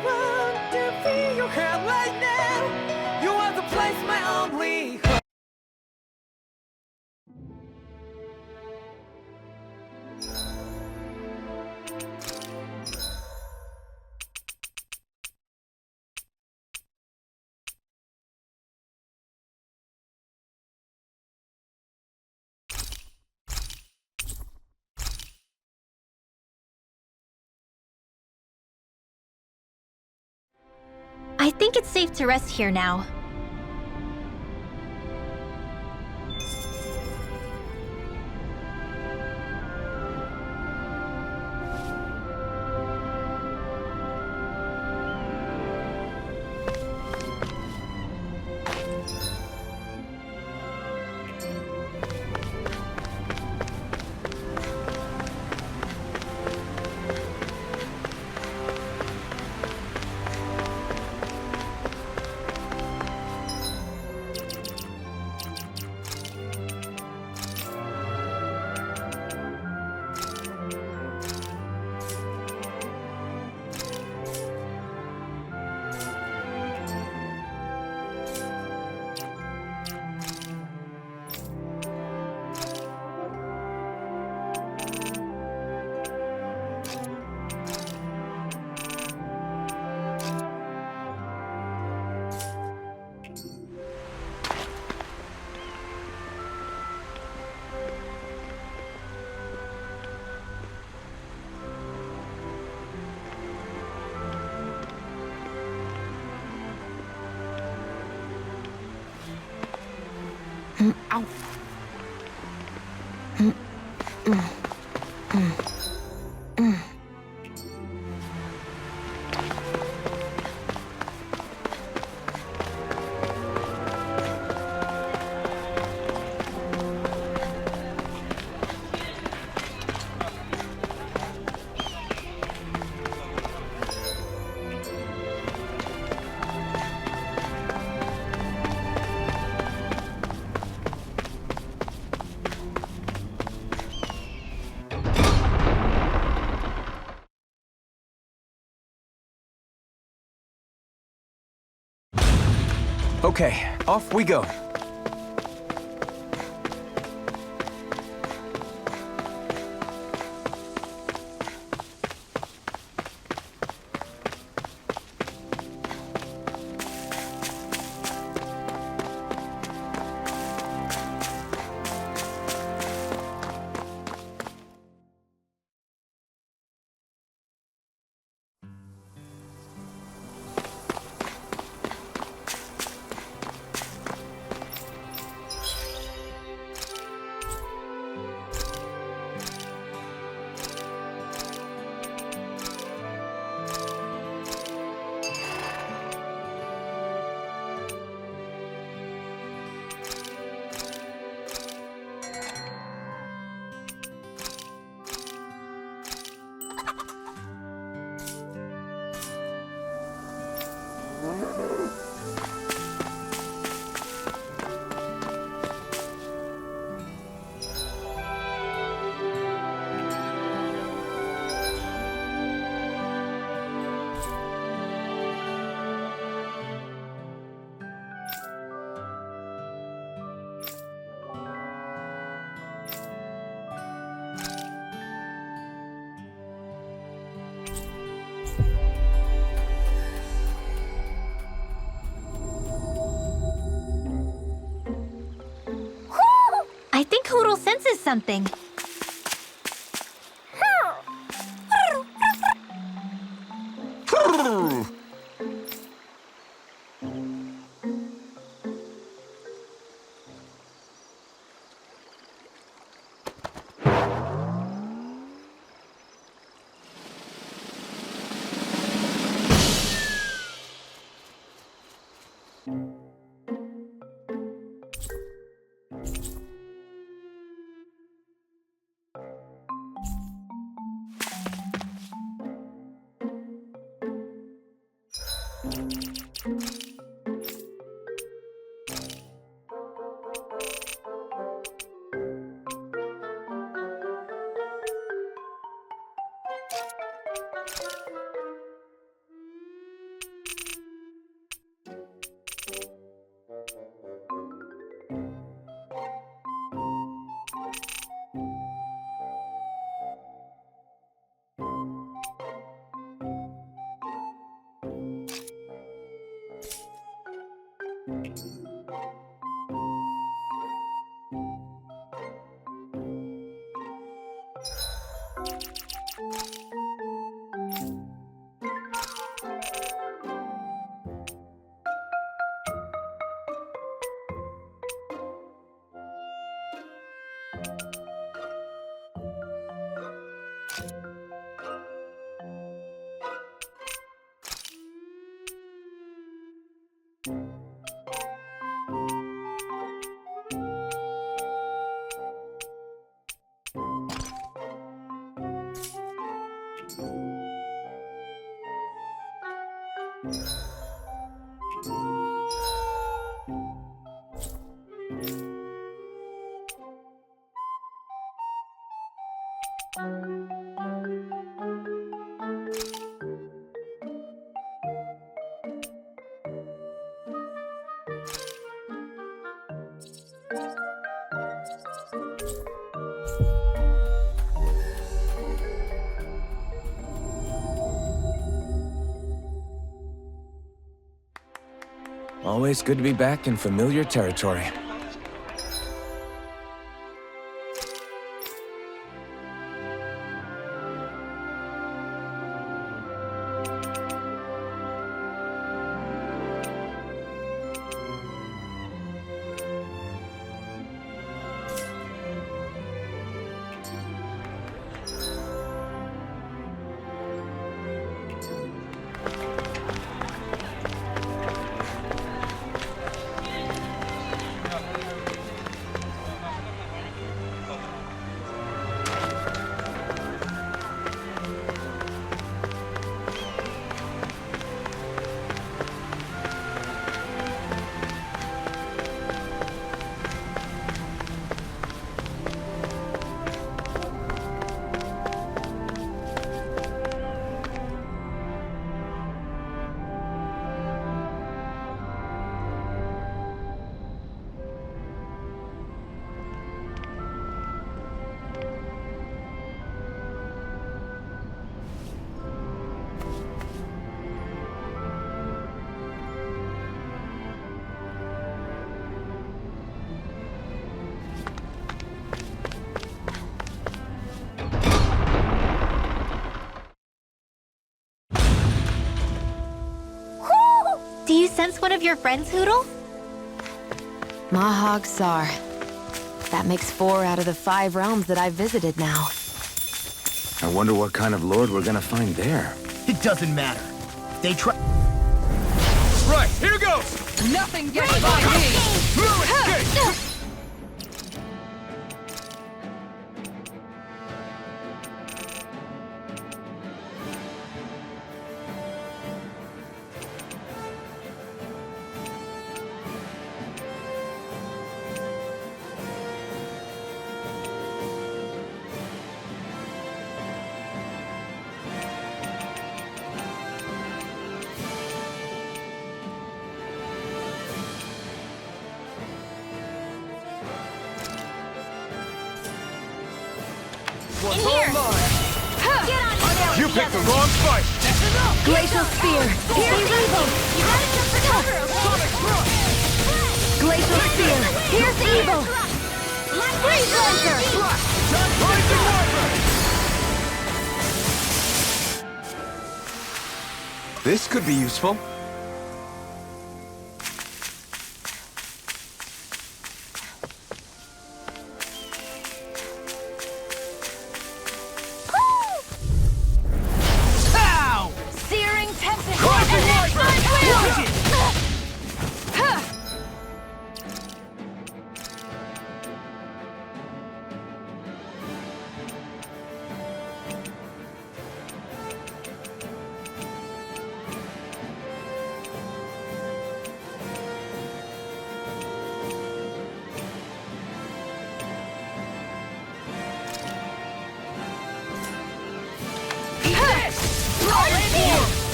want to feel your heart right now. You are the place, my only hope. I think it's safe to rest here now. Ow. Okay, off we go. I think Hoodle senses something. Always good to be back in familiar territory. Do you sense one of your friends, Hoodle? Mahag Sar. That makes 4 out of the 5 realms that I've visited now. I wonder what kind of lord we're gonna find there. It doesn't matter. They try. Right, here goes! Nothing gets by me! In here! Get on down You picked the wrong fight! Glacial Spear! Here's evil! You gotta jump for cover, okay? Glacial Spear! Here's evil! Freeze Lancer! This could be useful. Pow! Searing Tempest! Rising And then Viper! Front Watch Wheel! it!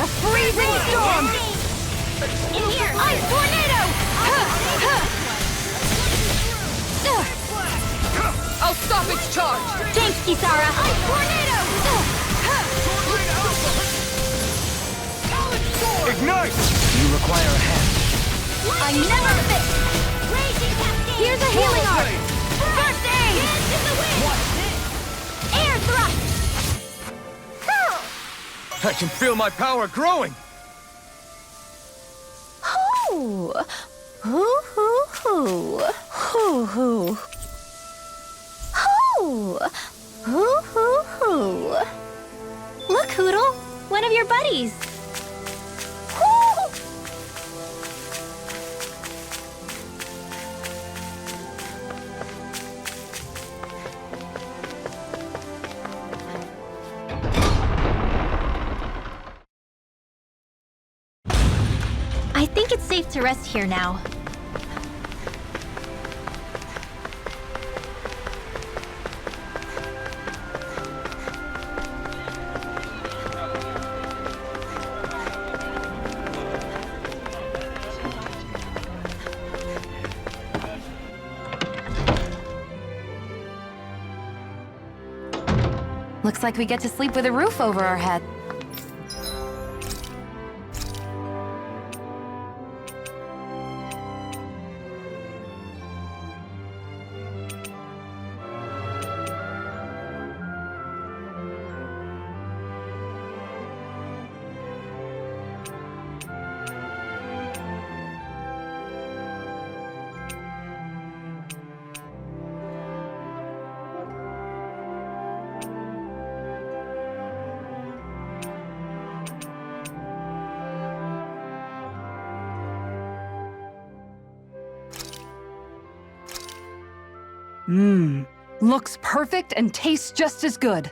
A freezing storm! In here! Ice Tornado! I'll stop its charge! Thanks, Kisara! Ice Tornado! Ignite! You require a hand. I never miss! Here's a healing art! First aid! Air thrust! I can feel my power growing! Hoo! Hoo hoo hoo! Hoo hoo! Hoo! Hoo hoo hoo! Look, Hoodle! One of your buddies! Hoo! I think it's safe to rest here now. Looks like we get to sleep with a roof over our head. Looks perfect and tastes just as good.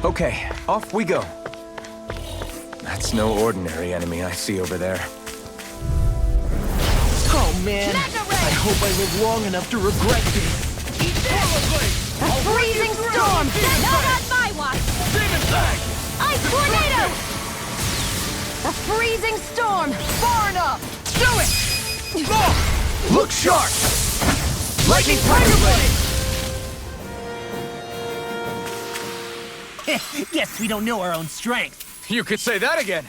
Okay, off we go. That's no ordinary enemy I see over there. Oh man, I hope I live long enough to regret this. A freezing storm! Not on my watch! Ice tornado! A freezing storm! Far enough! Do it! Look sharp! Lightning Tiger Blade! Guess we don't know our own strength. You could say that again.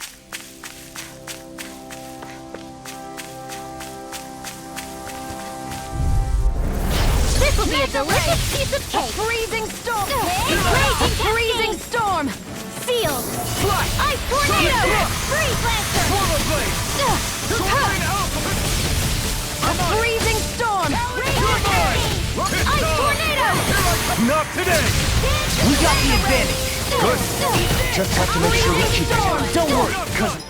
This will be a delicious piece of cake! A freezing storm! A freezing storm! Sealed! Ice tornado! Freeze lancer! A freezing storm! Ice tornado! Not today! We got the advantage. Good. Just have to make sure we keep it. Don't worry, cousin.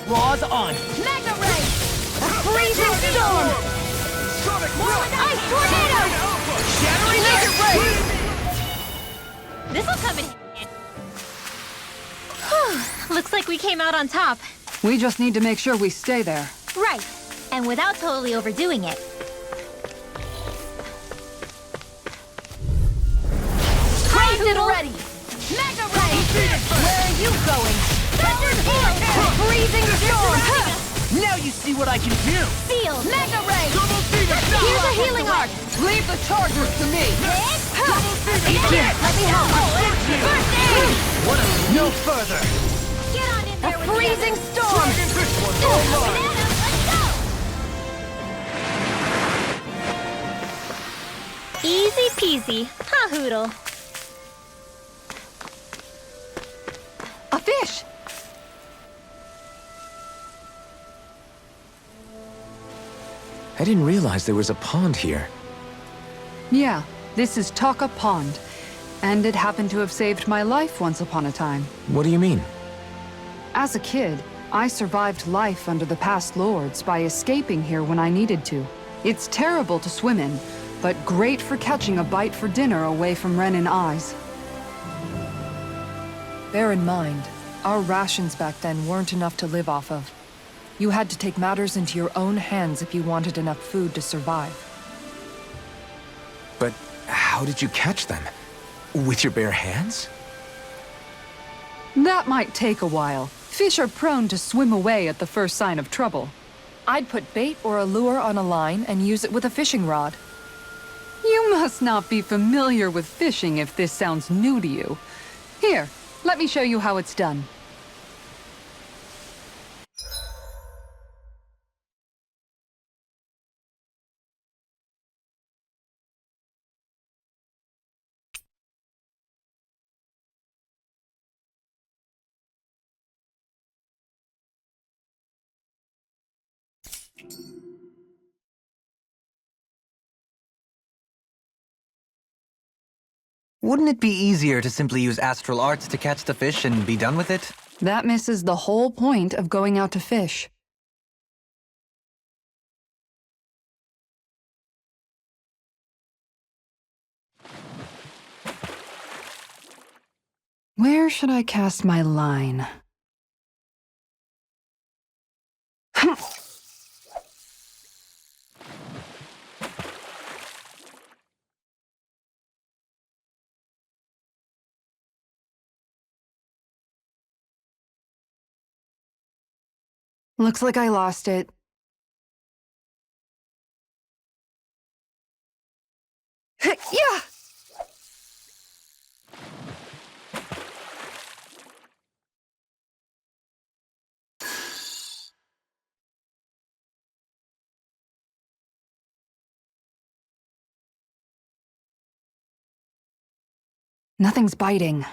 Claws on. Mega Ray! A freezing storm! Ice tornado! Shattering Mega Ray! This'll come in. Looks like we came out on top. We just need to make sure we stay there. Right. And without totally overdoing it. Primed and ready! Mega Ray! Where are you going? Thunder Hail! Freezing storm! Now you see what I can do. Sealed! Mega Ray! Here's a healing arc! Leave the chargers to me! Let me help! First aid! No further. Get on in there A freezing storm! Banana, let's go! Easy peasy. Ha hoodle. A fish! I didn't realize there was a pond here. Yeah, this is Taka Pond. And it happened to have saved my life once upon a time. What do you mean? As a kid, I survived life under the past lords by escaping here when I needed to. It's terrible to swim in, but great for catching a bite for dinner away from Renin eyes. Bear in mind, our rations back then weren't enough to live off of. You had to take matters into your own hands if you wanted enough food to survive. But how did you catch them? With your bare hands? That might take a while. Fish are prone to swim away at the first sign of trouble. I'd put bait or a lure on a line and use it with a fishing rod. You must not be familiar with fishing if this sounds new to you. Here, let me show you how it's done. Wouldn't it be easier to simply use astral arts to catch the fish and be done with it? That misses the whole point of going out to fish. Where should I cast my line? Looks like I lost it. Yeah! Nothing's biting.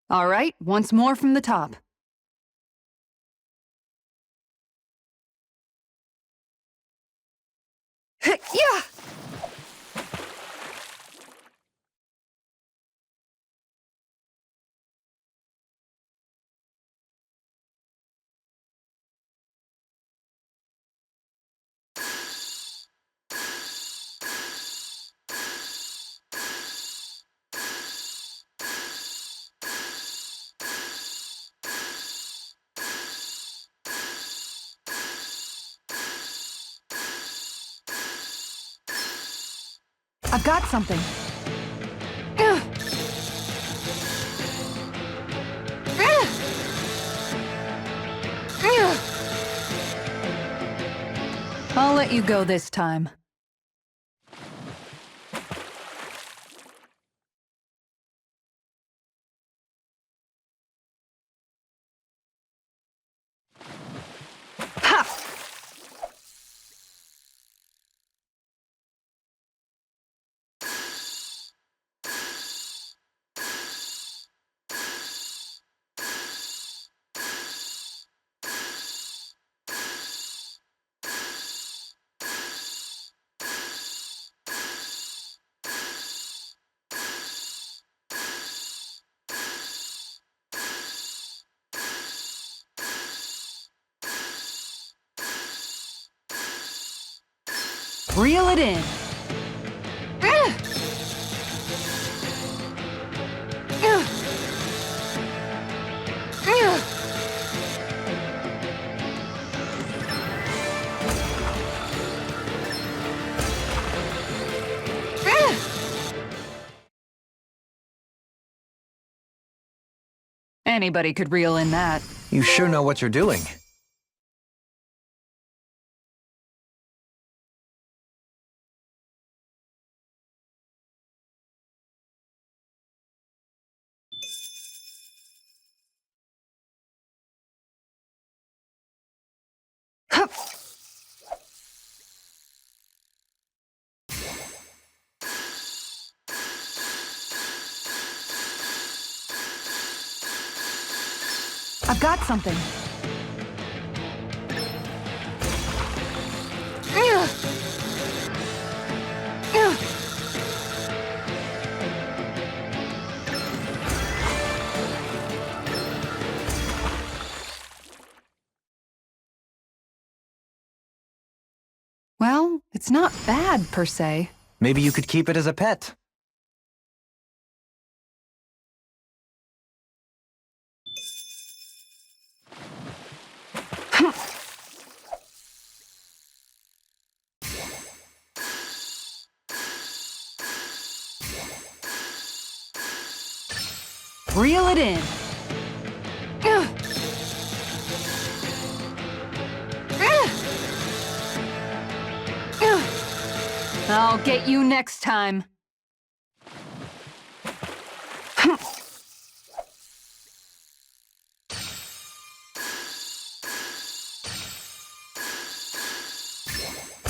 All right, once more from the top. Yeah! I've got something. Ugh. Ugh. Ugh. I'll let you go this time. Ha! Reel it in. Ugh. Ugh. Ugh. Ugh. Anybody could reel in that. You sure know what you're doing. Hup. I've got something. Ugh. Ugh. Well, it's not bad, per se. Maybe you could keep it as a pet. Reel it in. I'll get you next time.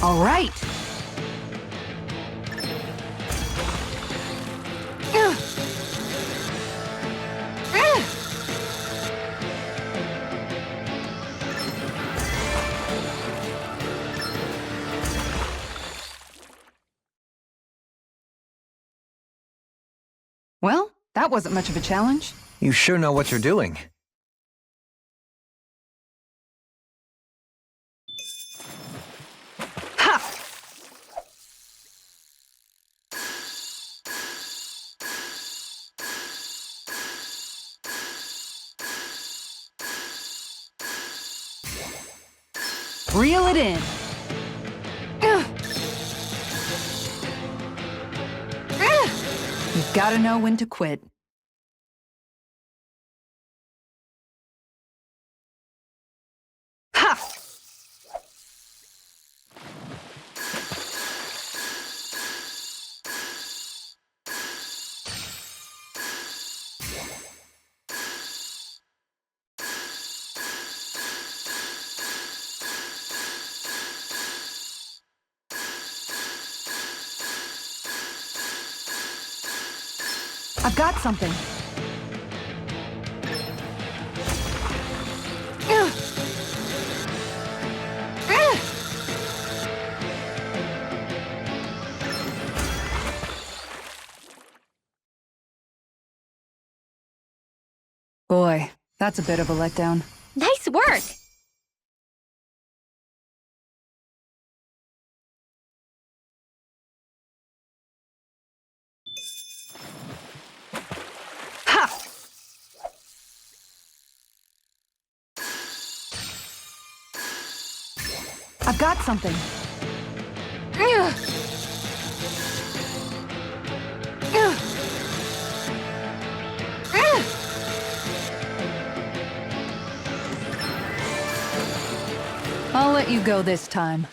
All right. Well, that wasn't much of a challenge. You sure know what you're doing. Ha! Reel it in. You've got to know when to quit. Ha! I've got something. Boy, that's a bit of a letdown. Nice work! Ha! I've got something. I'll let you go this time.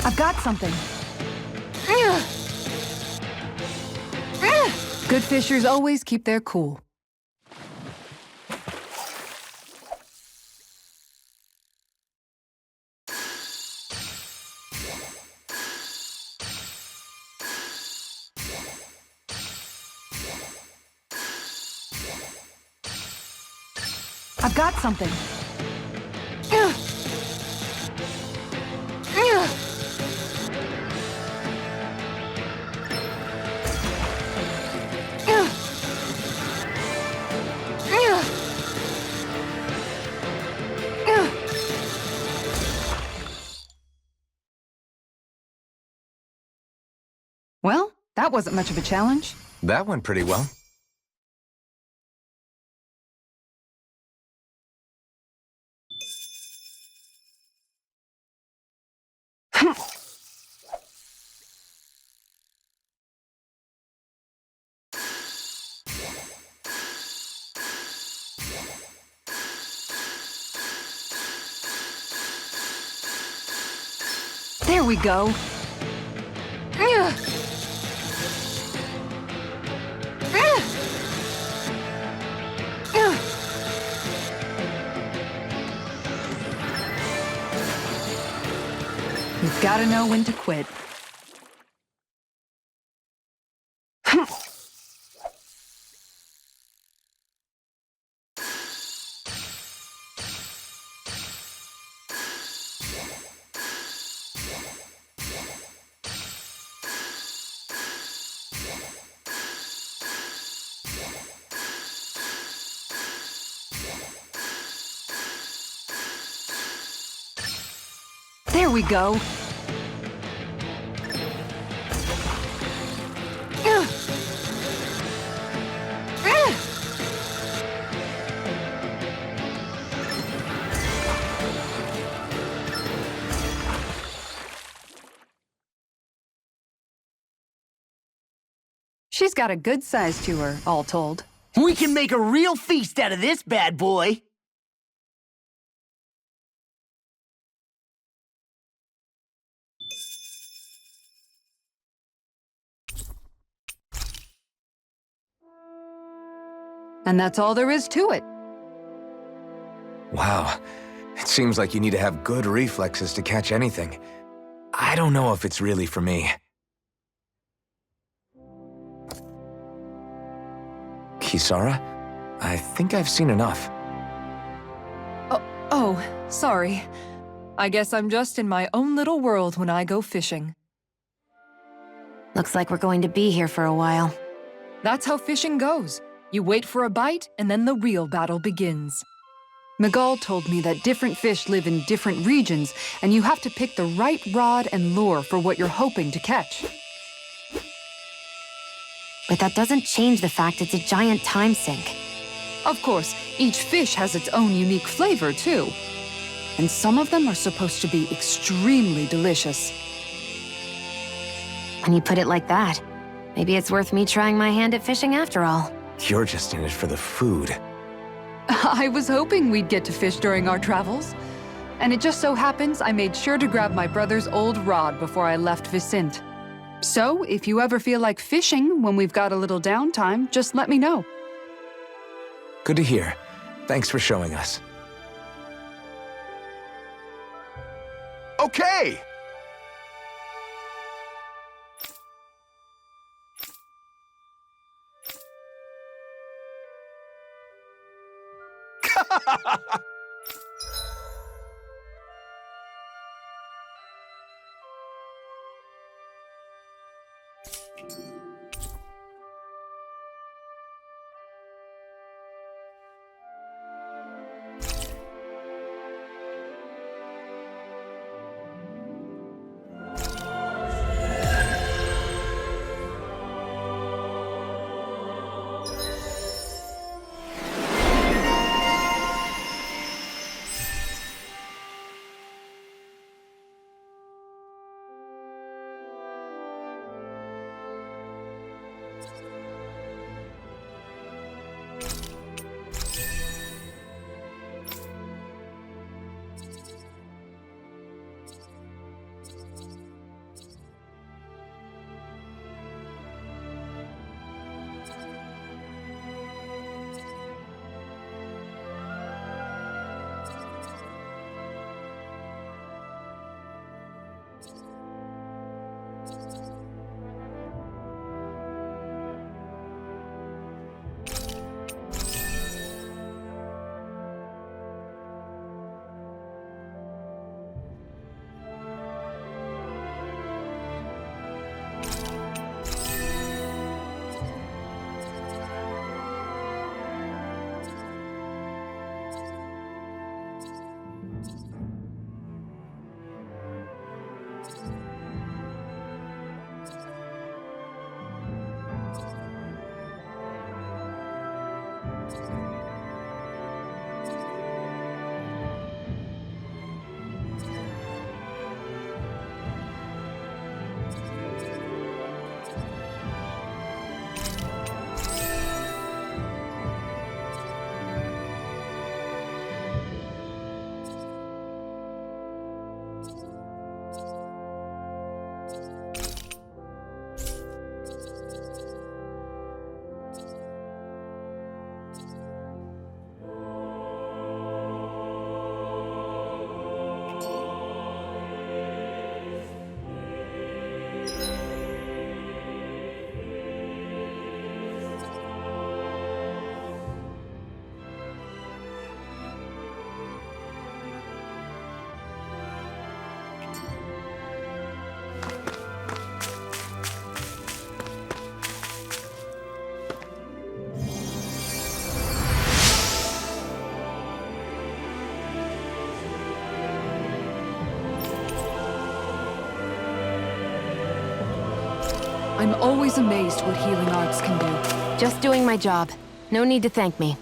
I've got something. Good fishers always keep their cool. I've got something. Well, that wasn't much of a challenge. That went pretty well. There we go. You've got to know when to quit. There we go. She's got a good size to her, all told. We can make a real feast out of this bad boy. And that's all there is to it. Wow. It seems like you need to have good reflexes to catch anything. I don't know if it's really for me. Kisara? I think I've seen enough. Oh, sorry. I guess I'm just in my own little world when I go fishing. Looks like we're going to be here for a while. That's how fishing goes. You wait for a bite, and then the real battle begins. Miguel told me that different fish live in different regions, and you have to pick the right rod and lure for what you're hoping to catch. But that doesn't change the fact it's a giant time sink. Of course, each fish has its own unique flavor, too. And some of them are supposed to be extremely delicious. When you put it like that, maybe it's worth me trying my hand at fishing after all. You're just in it for the food. I was hoping we'd get to fish during our travels. And it just so happens I made sure to grab my brother's old rod before I left Vicente. So, if you ever feel like fishing when we've got a little downtime, just let me know. Good to hear. Thanks for showing us. Okay! I'm always amazed what healing arts can do. Just doing my job. No need to thank me.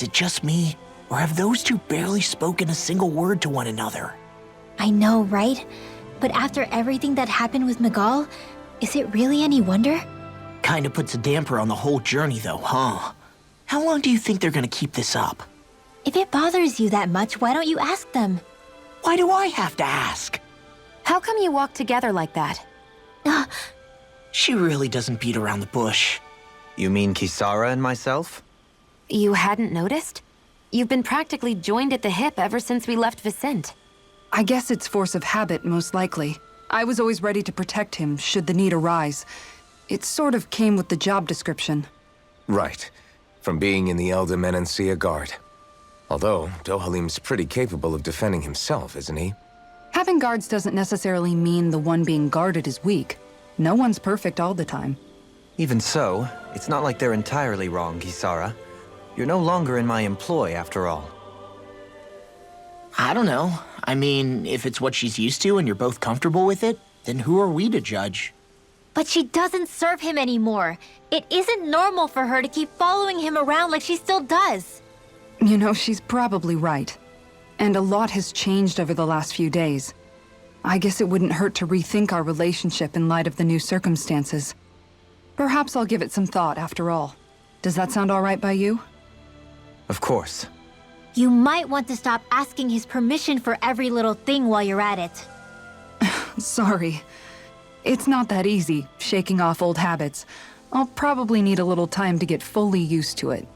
Is it just me? Or have those two barely spoken a single word to one another? I know, right? But after everything that happened with Miguel, is it really any wonder? Kinda puts a damper on the whole journey though, huh? How long do you think they're gonna keep this up? If it bothers you that much, why don't you ask them? Why do I have to ask? How come you walk together like that? She really doesn't beat around the bush. You mean Kisara and myself? You hadn't noticed? You've been practically joined at the hip ever since we left Vicente. I guess it's force of habit, most likely. I was always ready to protect him, should the need arise. It sort of came with the job description. Right. From being in the Elder Menancia Guard. Although, Dohalim's pretty capable of defending himself, isn't he? Having guards doesn't necessarily mean the one being guarded is weak. No one's perfect all the time. Even so, it's not like they're entirely wrong, Kisara. You're no longer in my employ, after all. I don't know. I mean, if it's what she's used to and you're both comfortable with it, then who are we to judge? But she doesn't serve him anymore. It isn't normal for her to keep following him around like she still does. You know, she's probably right. And a lot has changed over the last few days. I guess it wouldn't hurt to rethink our relationship in light of the new circumstances. Perhaps I'll give it some thought after all. Does that sound all right by you? Of course. You might want to stop asking his permission for every little thing while you're at it. Sorry. It's not that easy, shaking off old habits. I'll probably need a little time to get fully used to it.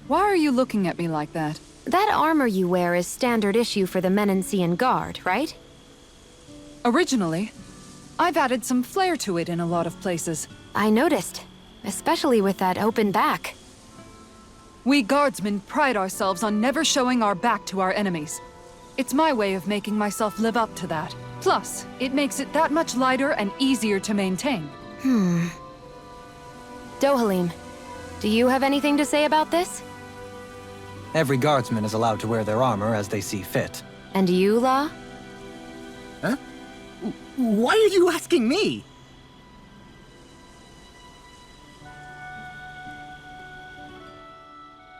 Why are you looking at me like that? That armor you wear is standard issue for the Menancian Guard, right? Originally, I've added some flair to it in a lot of places. I noticed, especially with that open back. We guardsmen pride ourselves on never showing our back to our enemies. It's my way of making myself live up to that. Plus, it makes it that much lighter and easier to maintain. Dohalim, do you have anything to say about this? Every guardsman is allowed to wear their armor as they see fit. And you, La? Huh? Why are you asking me?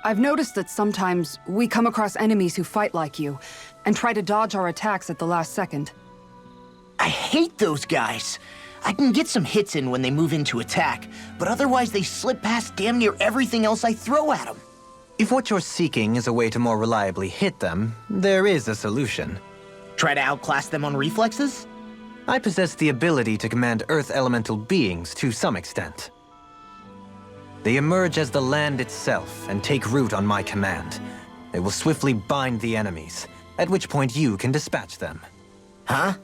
I've noticed that sometimes we come across enemies who fight like you, and try to dodge our attacks at the last second. I hate those guys. I can get some hits in when they move into attack, but otherwise they slip past damn near everything else I throw at them. If what you're seeking is a way to more reliably hit them, there is a solution. Try to outclass them on reflexes? I possess the ability to command Earth elemental beings to some extent. They emerge as the land itself and take root on my command. They will swiftly bind the enemies, at which point you can dispatch them. Huh?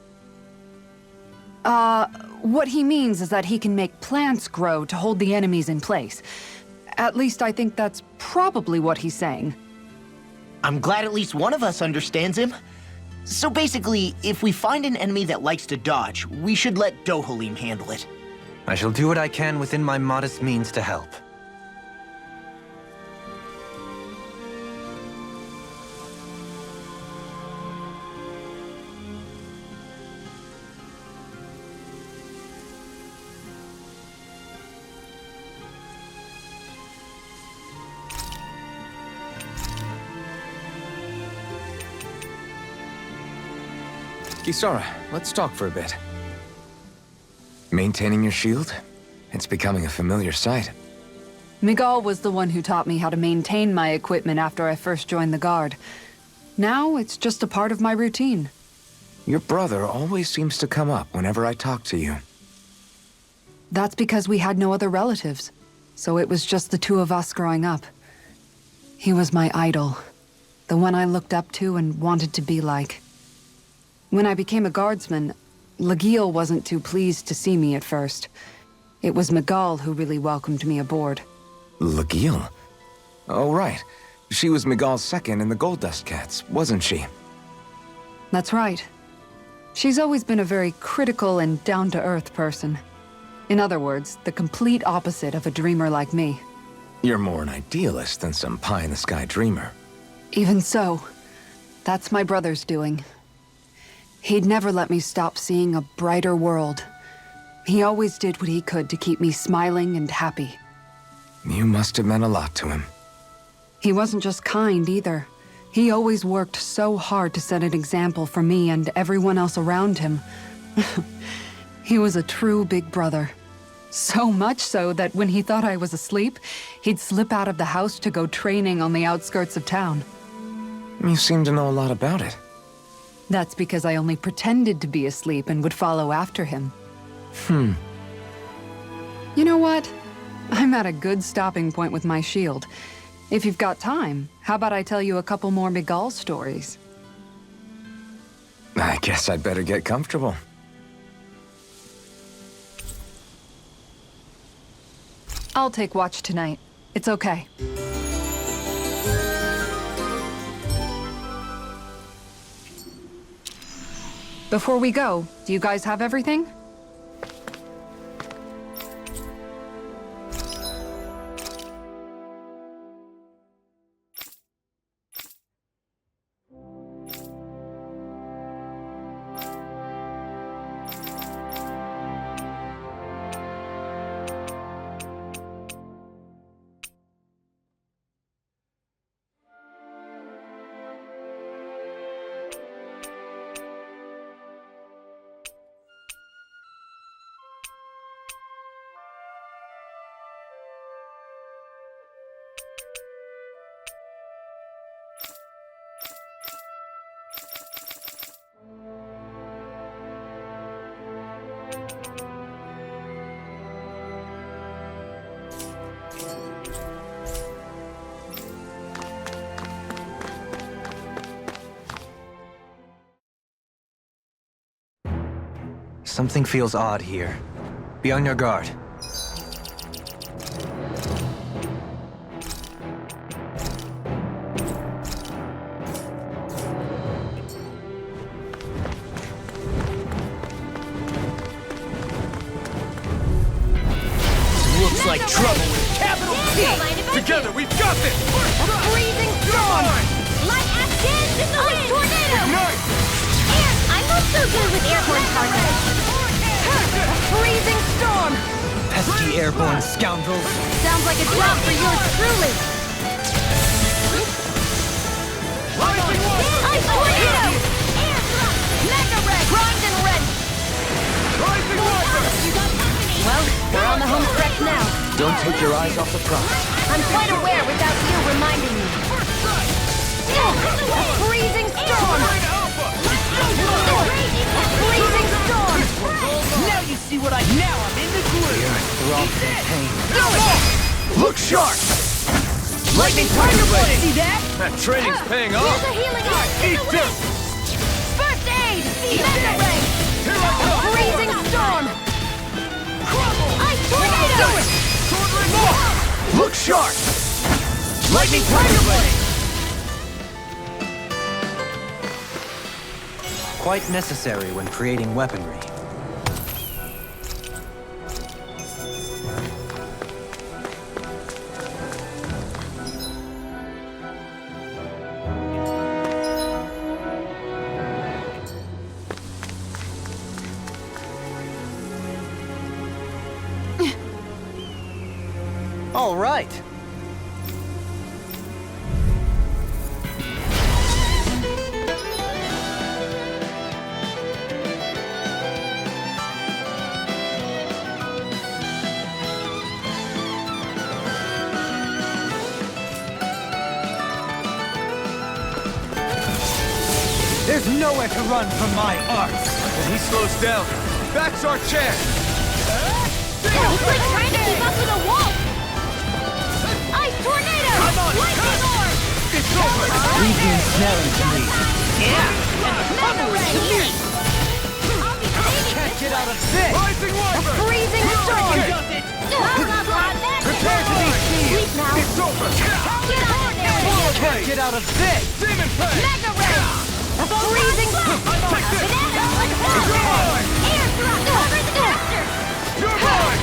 What he means is that he can make plants grow to hold the enemies in place. At least I think that's probably what he's saying. I'm glad at least one of us understands him. So basically, if we find an enemy that likes to dodge, we should let Dohalim handle it. I shall do what I can within my modest means to help. Kisara, let's talk for a bit. Maintaining your shield? It's becoming a familiar sight. Miguel was the one who taught me how to maintain my equipment after I first joined the Guard. Now, it's just a part of my routine. Your brother always seems to come up whenever I talk to you. That's because we had no other relatives, so it was just the two of us growing up. He was my idol, the one I looked up to and wanted to be like. When I became a guardsman, Lagiel wasn't too pleased to see me at first. It was Miguel who really welcomed me aboard. Lagiel? Oh, right. She was Miguel's second in the Gold Dust Cats, wasn't she? That's right. She's always been a very critical and down-to-earth person. In other words, the complete opposite of a dreamer like me. You're more an idealist than some pie-in-the-sky dreamer. Even so, that's my brother's doing. He'd never let me stop seeing a brighter world. He always did what he could to keep me smiling and happy. You must have meant a lot to him. He wasn't just kind either. He always worked so hard to set an example for me and everyone else around him. He was a true big brother. So much so that when he thought I was asleep, he'd slip out of the house to go training on the outskirts of town. You seem to know a lot about it. That's because I only pretended to be asleep and would follow after him. You know what? I'm at a good stopping point with my shield. If you've got time, how about I tell you a couple more Miguel stories? I guess I'd better get comfortable. I'll take watch tonight. It's okay. Before we go, do you guys have everything? Something feels odd here. Be on your guard. Looks like trouble with capital T! Together, we've got this! A freezing storm! Light action! Ice tornado! Ignite! And I'm not so good with airborne targets. A freezing storm! Pesky airborne scoundrels! Sounds like a job for yours truly. Rising water! Ice tornado! Mega red! Primed and ready! Rising water! Well, we're on the home stretch now. Don't take your eyes off the prize. I'm quite aware without you reminding me. A freezing storm! A freezing storm! Now you see what I... Now I'm in the groove! Throbs in pain. Look sharp! Lightning tiger blade! See that? That training's paying Here's off! a healing art! Eat this! First aid! Mega ray! Here I A come! freezing storm! Ice tornado! Look sharp! Lightning tiger blade! Quite necessary when creating weaponry. All right. There's nowhere to run from my art. When he slows down, that's our chance! He's like trying to keep up with a wolf! Ice tornado! Lightning orb! It's over! Leave the ensnaring to me. Mega ray! I'll be taking Can't this get out way. of this. Rising water! Freezing storm! Okay. Blah, blah, blah, Prepare to be seized. Sleep now. It's over! Get on there with you! Can't get out of this. Demon Play! Mega ray! A freezing storm! Take this! Banana like hell! You're mine! Air thrust! Cover the caster! You're mine!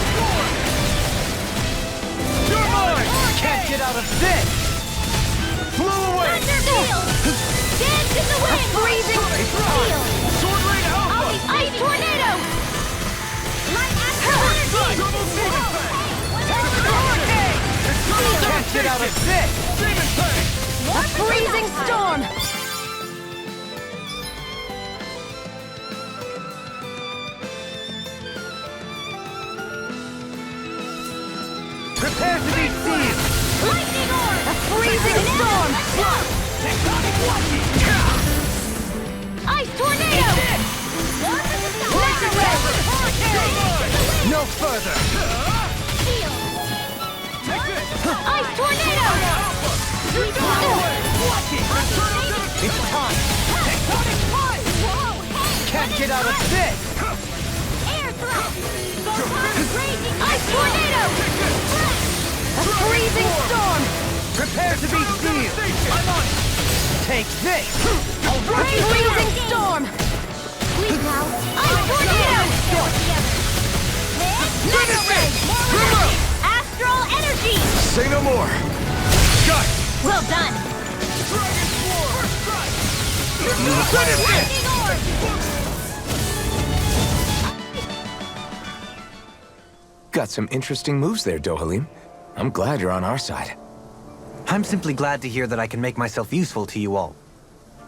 You're mine! Can't the wind! A freezing steel! Sword Rain Alpha! Ice tornado! Light astral energy! Can't get out of this! Demon Fang! A freezing storm! Prepare to be seized! Lightning orb! A freezing storm! Ice tornado! Mecha ray! No further! Ice tornado! It's time! Can't get out of this! Air thrust! Ice tornado! A freezing storm! Prepare to be sealed! I'm on it! Take this! A freezing storm! Please now! Ice tornado! Mecha ray! Astral energy! Say no more! Well done! Lightning orb! Got some interesting moves there, Dohalim. I'm glad you're on our side. I'm simply glad to hear that I can make myself useful to you all.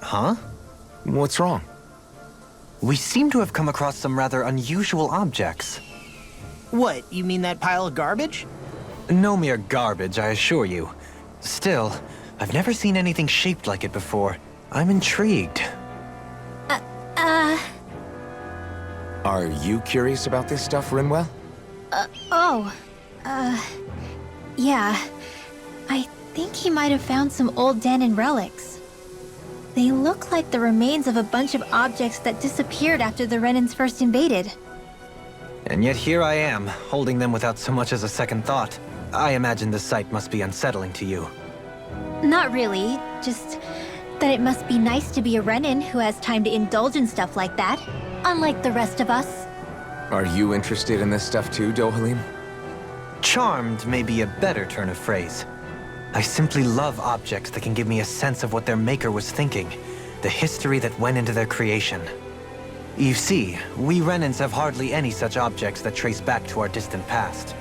Huh? What's wrong? We seem to have come across some rather unusual objects. What, you mean that pile of garbage? No mere garbage, I assure you. Still, I've never seen anything shaped like it before. I'm intrigued. Are you curious about this stuff, Rinwell? Yeah. I think he might have found some old Danon relics. They look like the remains of a bunch of objects that disappeared after the Renans first invaded. And yet here I am, holding them without so much as a second thought. I imagine the sight must be unsettling to you. Not really, just that it must be nice to be a Renan who has time to indulge in stuff like that, unlike the rest of us. Are you interested in this stuff too, Dohalim? Charmed may be a better turn of phrase. I simply love objects that can give me a sense of what their maker was thinking, the history that went into their creation. You see, we Renans have hardly any such objects that trace back to our distant past.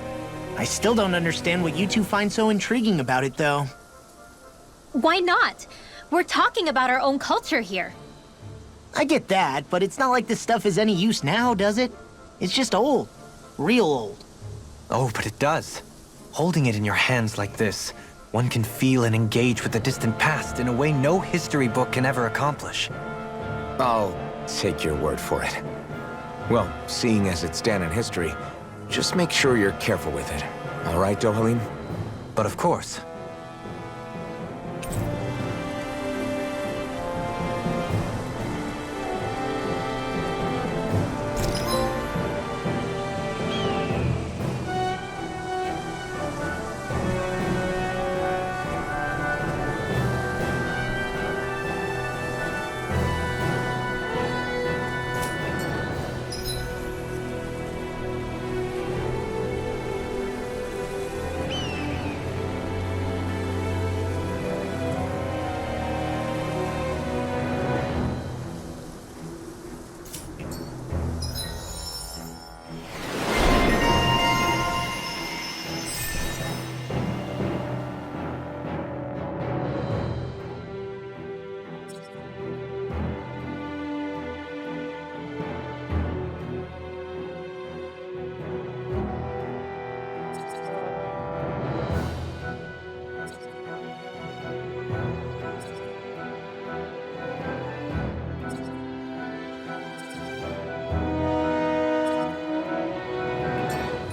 I still don't understand what you two find so intriguing about it, though. Why not? We're talking about our own culture here. I get that, but it's not like this stuff is any use now, does it? It's just old. Real old. Oh, but it does. Holding it in your hands like this, one can feel and engage with the distant past in a way no history book can ever accomplish. I'll take your word for it. Well, seeing as it's Danon history, just make sure you're careful with it. All right, Dohalim? But of course.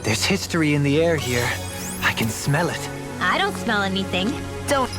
There's history in the air here. I can smell it. I don't smell anything. Don't...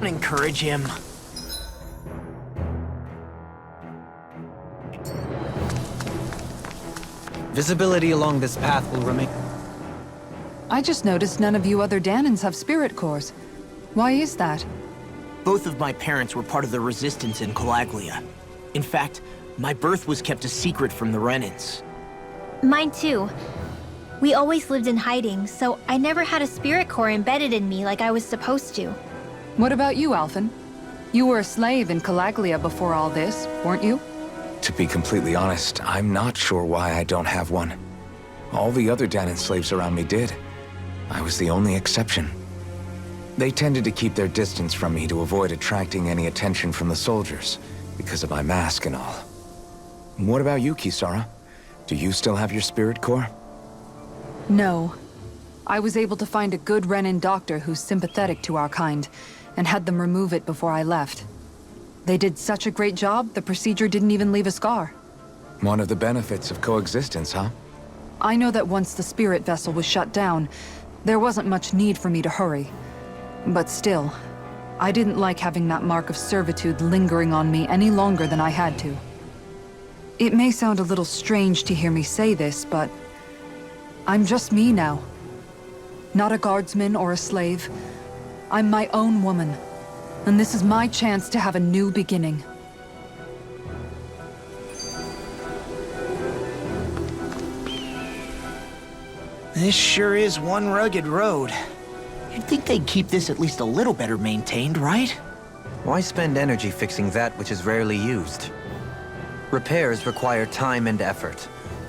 Encourage him. Visibility along this path will remain... I just noticed none of you other Danans have spirit cores. Why is that? Both of my parents were part of the resistance in Calaglia. In fact, my birth was kept a secret from the Renans. Mine too. We always lived in hiding, so I never had a spirit core embedded in me like I was supposed to. What about you, Alfen? You were a slave in Calaglia before all this, weren't you? To be completely honest, I'm not sure why I don't have one. All the other Danan slaves around me did. I was the only exception. They tended to keep their distance from me to avoid attracting any attention from the soldiers, because of my mask and all. What about you, Kisara? Do you still have your spirit core? No. I was able to find a good Renan doctor who's sympathetic to our kind, and had them remove it before I left. They did such a great job, the procedure didn't even leave a scar. One of the benefits of coexistence, huh? I know that once the spirit vessel was shut down, there wasn't much need for me to hurry. But still, I didn't like having that mark of servitude lingering on me any longer than I had to. It may sound a little strange to hear me say this, but I'm just me now. Not a guardsman or a slave. I'm my own woman. And this is my chance to have a new beginning. This sure is one rugged road. You'd think they'd keep this at least a little better maintained, right? Why spend energy fixing that which is rarely used? Repairs require time and effort,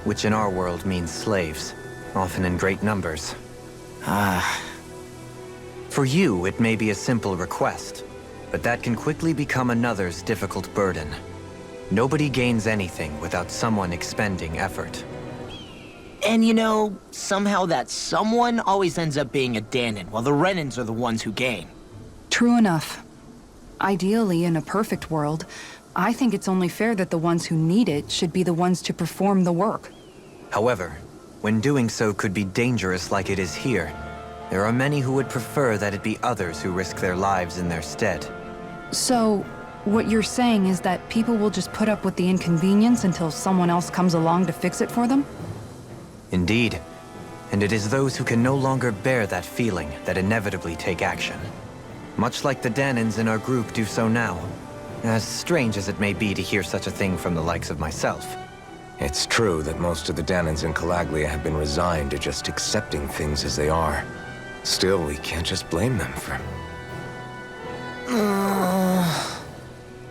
which in our world means slaves, often in great numbers. For you, it may be a simple request, but that can quickly become another's difficult burden. Nobody gains anything without someone expending effort. And you know, somehow that someone always ends up being a Danan, while the Renans are the ones who gain. True enough. Ideally, in a perfect world, I think it's only fair that the ones who need it should be the ones to perform the work. However, when doing so could be dangerous like it is here, there are many who would prefer that it be others who risk their lives in their stead. So, what you're saying is that people will just put up with the inconvenience until someone else comes along to fix it for them? Indeed. And it is those who can no longer bear that feeling that inevitably take action. Much like the Danans in our group do so now. As strange as it may be to hear such a thing from the likes of myself. It's true that most of the Danans in Calaglia have been resigned to just accepting things as they are. Still, we can't just blame them for...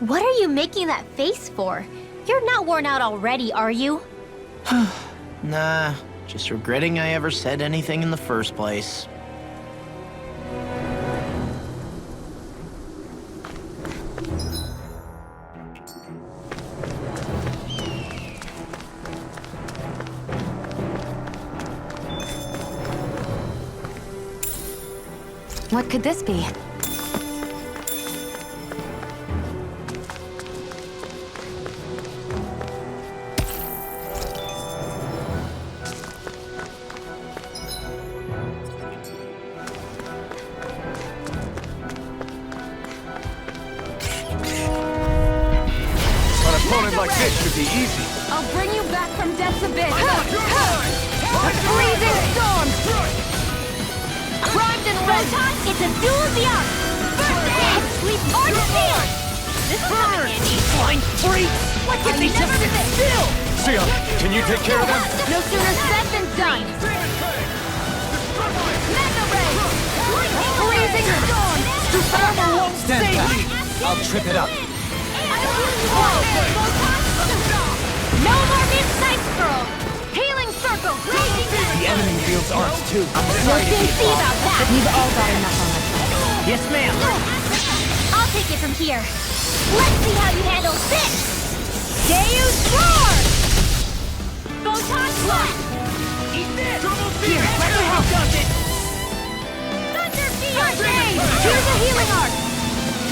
What are you making that face for? You're not worn out already, are you? Nah, just regretting I ever said anything in the first place. What could this be? An opponent like this should be easy. I'll bring you back from death's abyss. A freezing storm! Primed and ready! It's a duel of the arts! First aid! Sleep or steal! This is not handy. Fine freak! What can we just sit still? Shionne, can you take care of them? No sooner said than done! Mega ray! Freezing storm! Armor won't stand back! I'll trip it up. No more mid-sight scroll! Healing circle! Raging The enemy wields arts too. I'm We'll sorry to soon be see about that! We've all got enough on us. Yes, ma'am. I'll take it from here. Let's see how you handle this! Deus Roar! Photon Blast! Eat this! Here, let me help. Thunder Field! First aid! Here's a healing arc!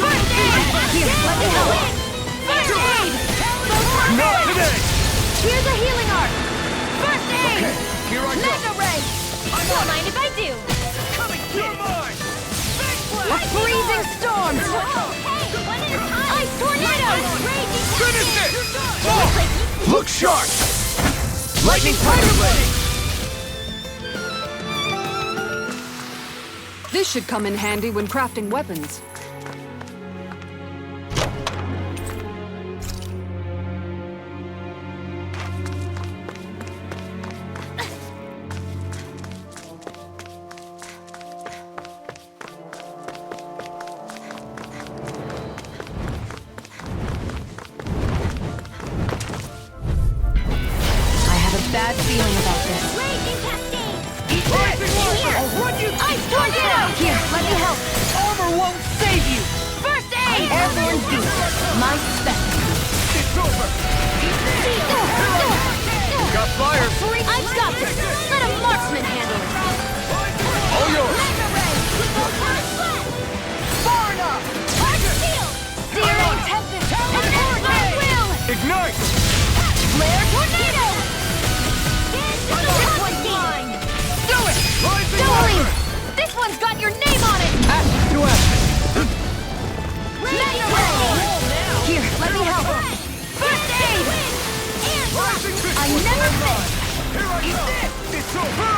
First aid! Here, let me help. First aid! Photon Not Blast! today! Here's a healing arc! First aid! Okay, here I go. Mega Ray! Don't mind if I do! You're mine! A freezing storm! Ice tornado! Finish it! Look sharp! Lightning Tiger Blade! This should come in handy when crafting weapons. Bad feeling about this. Ice tornado! Here, let me help. Armor won't save you! First aid! Airborne beast. My specialty. It's over! Got fire! I've got this! Let a marksman handle it! All yours! Far enough! Arch shield! Searing tempest! And then my will! Ignite! Flare tornado! This one's mine! Do it! Dueling! This one's got your name on it! Ashes to ashes! Mega ray! Here, let me help. First aid! I never miss! Here I go! It's over!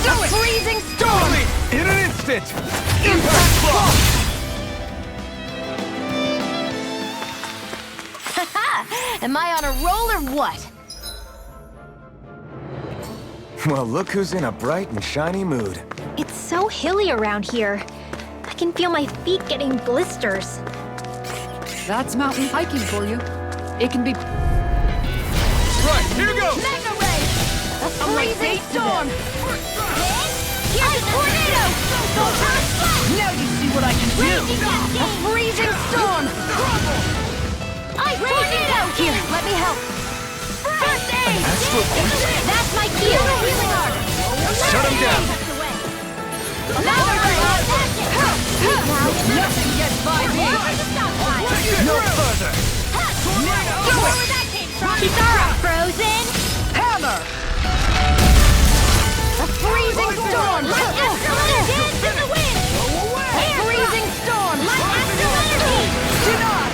A freezing storm! In an instant! Impact block! Am I on a roll or what? Well, look who's in a bright and shiny mood. It's so hilly around here. I can feel my feet getting blisters. That's mountain hiking for you. It can be... Right, here goes! Mega ray! A freezing storm! Here's a tornado! Now you see what I can do! A freezing storm! Ice tornado! Here, let me help. First aid! That's my cue! Healing art! Shut him down! Another ray! Nothing gets by me! No further! Kisara, frozen! Hammer! A freezing storm! Like astral energy! Dance in the wind! A freezing storm! Like astral energy! Denied!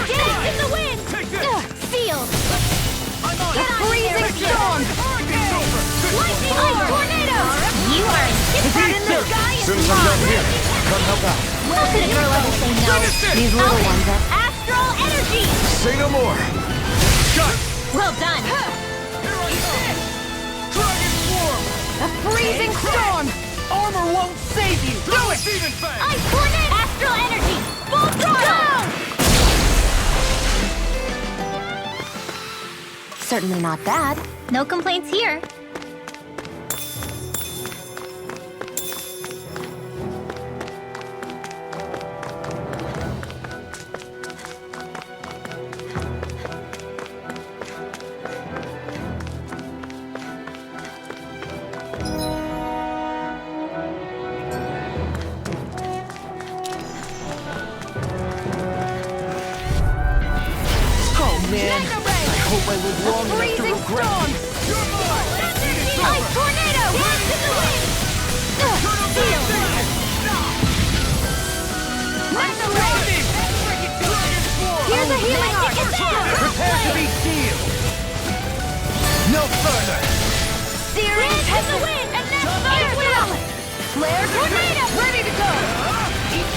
Dance in the wind! Sealed! I'm on! A freezing storm! Lightning ice tornado! You are Defeat in the sky is Soon as I'm done here, come help out. How could a girl ever say no? Finish it! These little Alfen, ones are... astral energy! Say no more. Shut! Well done! Dragon Swarm! A freezing storm! Armor won't save you! Do it! Demon Fang! Ice tornado! Astral energy! Full throttle! Certainly not bad. No complaints here. Oh man! I hope I live long enough to Freezing regret storm! this. Ice tornado! Dance in the wind! Seal! Mega ray! Here's a healing art! Prepare to be sealed! No further! Searing tempest! And that's fire will! Flare tornado! Ready to go!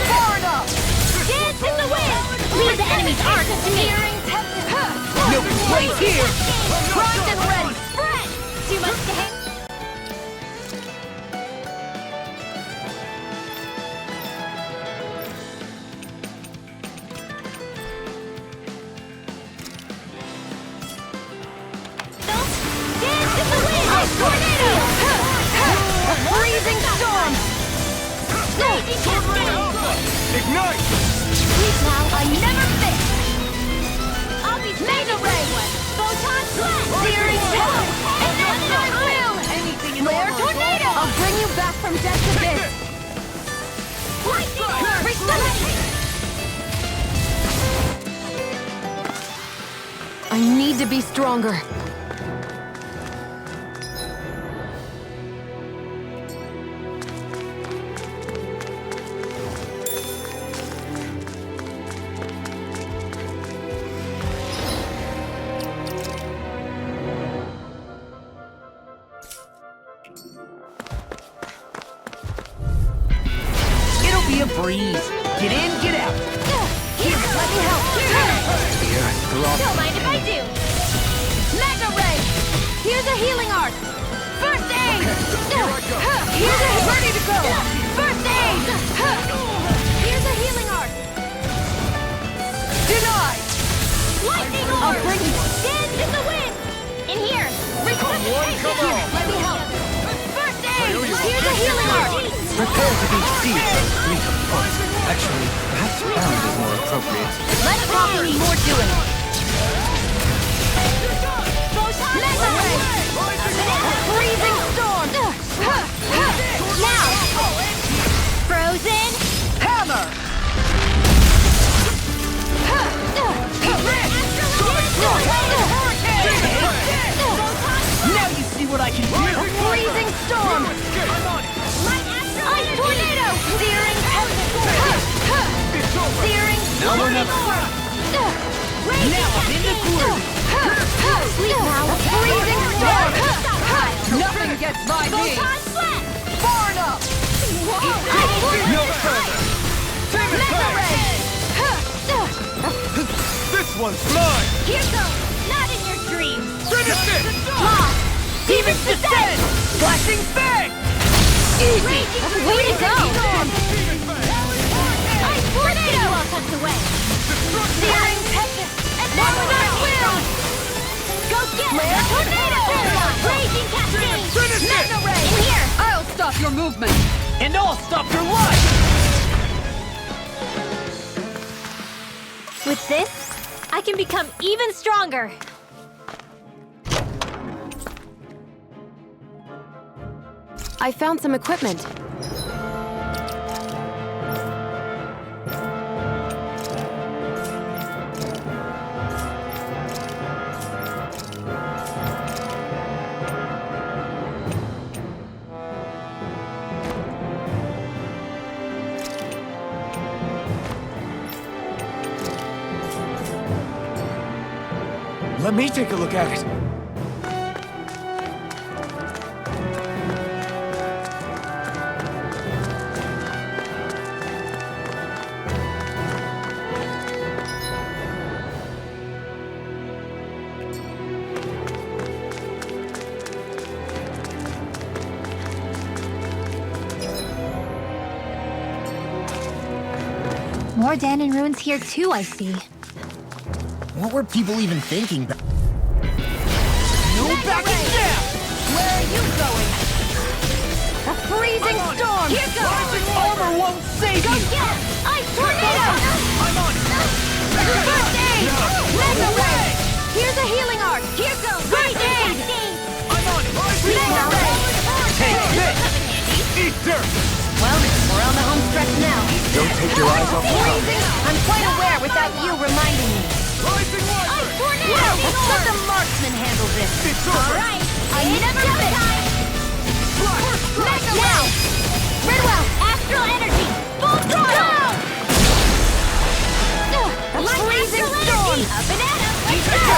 Far enough! Dance in the wind! Leave the enemy's arc to me! Searing tempest! No place here! Primed and ready! Spread! Too much to hang? Dance in the wind! Ice tornado! A freezing storm! Raging cascade! Ignite! Please now, I never miss! I'll be Mega ray! Photon blast! Searing tempest! And then I will! Anything in Flare armor tornado! I'll bring you back from death to this. Lightning orb! Resuscitate! I need to be stronger. First aid! Here's a healing art! Denied! Lightning orb! I'll bring you one. Dance in the wind! In here! Come one, come Here, on. let me help! First aid! Here's a healing art! Prepare to be sealed, fleet of foot. Actually, perhaps bound is more appropriate. Less talking and more doing! Mega ray! Freezing storm! Now! Frozen! Hammer! Now you see what I can do! Freezing storm! Ice tornado! Searing Searing Now we're not- Now I'm in the groove! Sleep now! Freezing storm! Nothing gets by me! Photon flat! Far enough! Ice tornado! No further! Mega ray! This one's mine! Here goes! Not in your dreams! Finish it! Lost! Demon's descent! Flashing fang! Way to go! Ice tornado! Well tucked away! Searing tempest! And now we're not will! Go get it! Tornado! Raging cascade! Finish it! Mega ray! In here! I'll stop your movement! And I'll stop your life! With this, I can become even stronger. I found some equipment. Let me take a look at it. More Danon ruins here too, I see. What were people even thinking? No backing down! Where are you going? A freezing storm! Here goes! Armor won't save Go you! get it! Ice tornado! I'm on it! First aid! Mega ray! Here's a healing art! Here goes! First aid! I'm on it! Mega ray! Take this! Eat dirt! Well, we're on the home stretch now. Don't take your eyes off the prize. I'm quite aware without you reminding me. Rising water! Tornado! Let the marksman handle this. It's over! All right. I never miss. Mega now! Ridwell! Astral energy! Full throttle! A freezing storm! A banana! Let's go!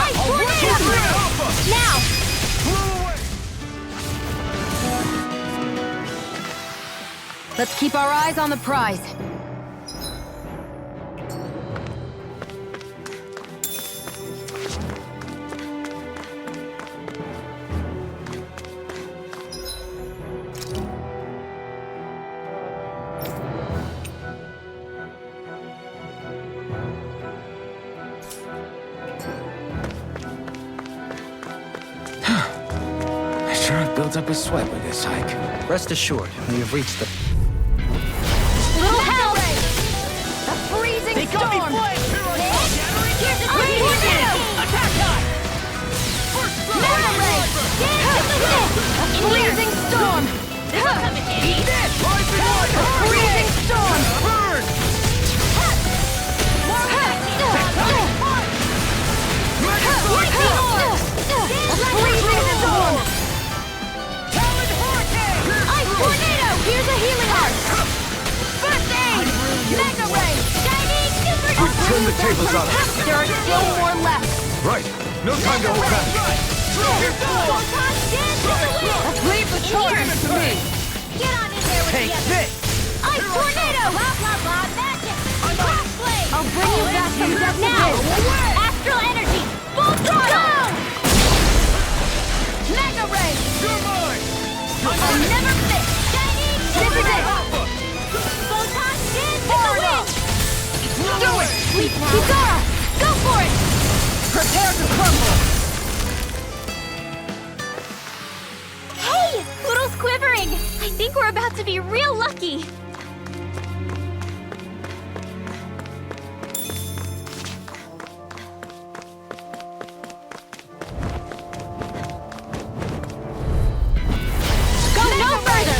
Ice tornado! Now! Let's keep our eyes on the prize. I sure have built up a sweat with this hike. Rest assured, we have reached the... Little help! A freezing They got me storm! flanked! Here's a tornado! Attack time! Mega ray! Dance in the wind! A freezing storm! Eat this! A freezing storm! Burn! Lightning orb! A freezing storm! Talon hurricane! Ice tornado! Here's a healing art! First aid! Mega ray! Shining super! We've turned the tables on us. There are still more left! Right. No time to hold back. Photon dance in the wind! Leave the charge to me! Get on in there with Take the others! this! Ice tornado! Blah blah blah magic! Crossblade! I'll bring you back from death now! Astral energy! Full throttle! Mega ray! You're mine! I'll never miss! weak now. Kisara, go for it! Prepare to crumble! Hey! Poodle's quivering! I think we're about to be real lucky! Go no further!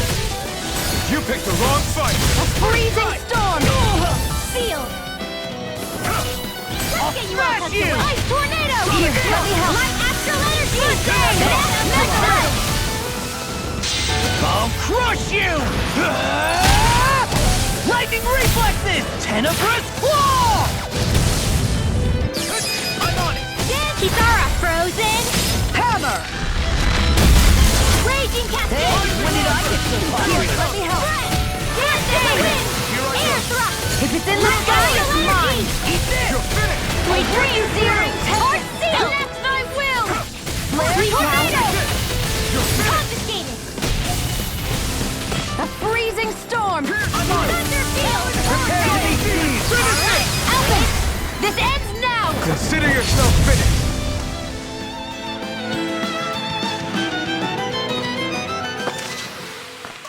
You picked the wrong fight! A freezing storm! Seal! Let's get you all tucked you! away! Ice tornado! Here, let me help! Light astral energy! I'll crush you! Lightning reflexes! Tenebrous claw! I'm on it! Kisara, frozen! Hammer! Raging cascade! When did I get so far? Here, let me help! Dance in the wind! Air thrust! If it's in the sky, it's mine! Eat this! You're finished! Sweet dreams, searing Or tempest! seal! Enact thy will! Flare tornado! You're finished! Confiscated! A freezing storm! Thunder field! Prepare to be seized! Alright, Alfen! This ends now! Consider yourself finished!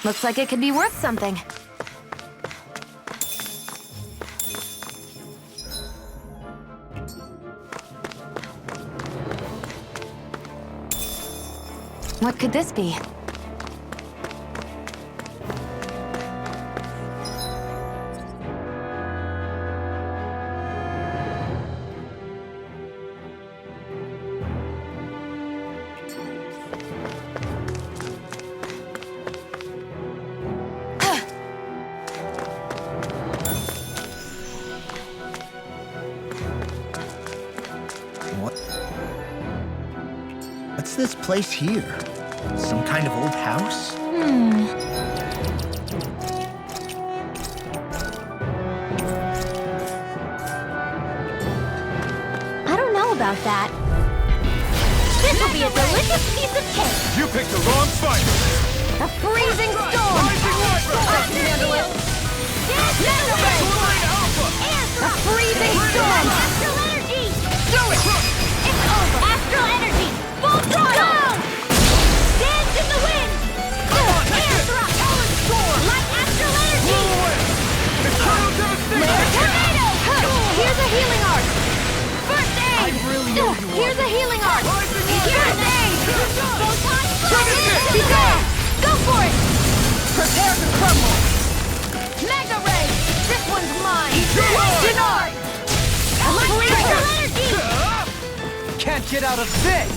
Looks like it could be worth something. What could this be? What's this place here? Some kind of old house? I don't know about that. This'll be a delicious piece of cake! You picked the wrong fight! A freezing storm! Rising Viper! I can handle it! Mega ray! Vholran Alpha! Air A thrust! freezing storm! Astral energy! Do it! It's over! Astral energy! Full throttle! Dance in the wind! Air thrust! Light astral energy! Eternal devastation! Tornado! Here's a healing arc! First aid! I really know you Here's a healing arc! First aid! Photon Finish it! Kisara, go for it! Prepare to crumble! Mega ray! This one's mine! Yours! Denied! Astral energy! Can't get out of this!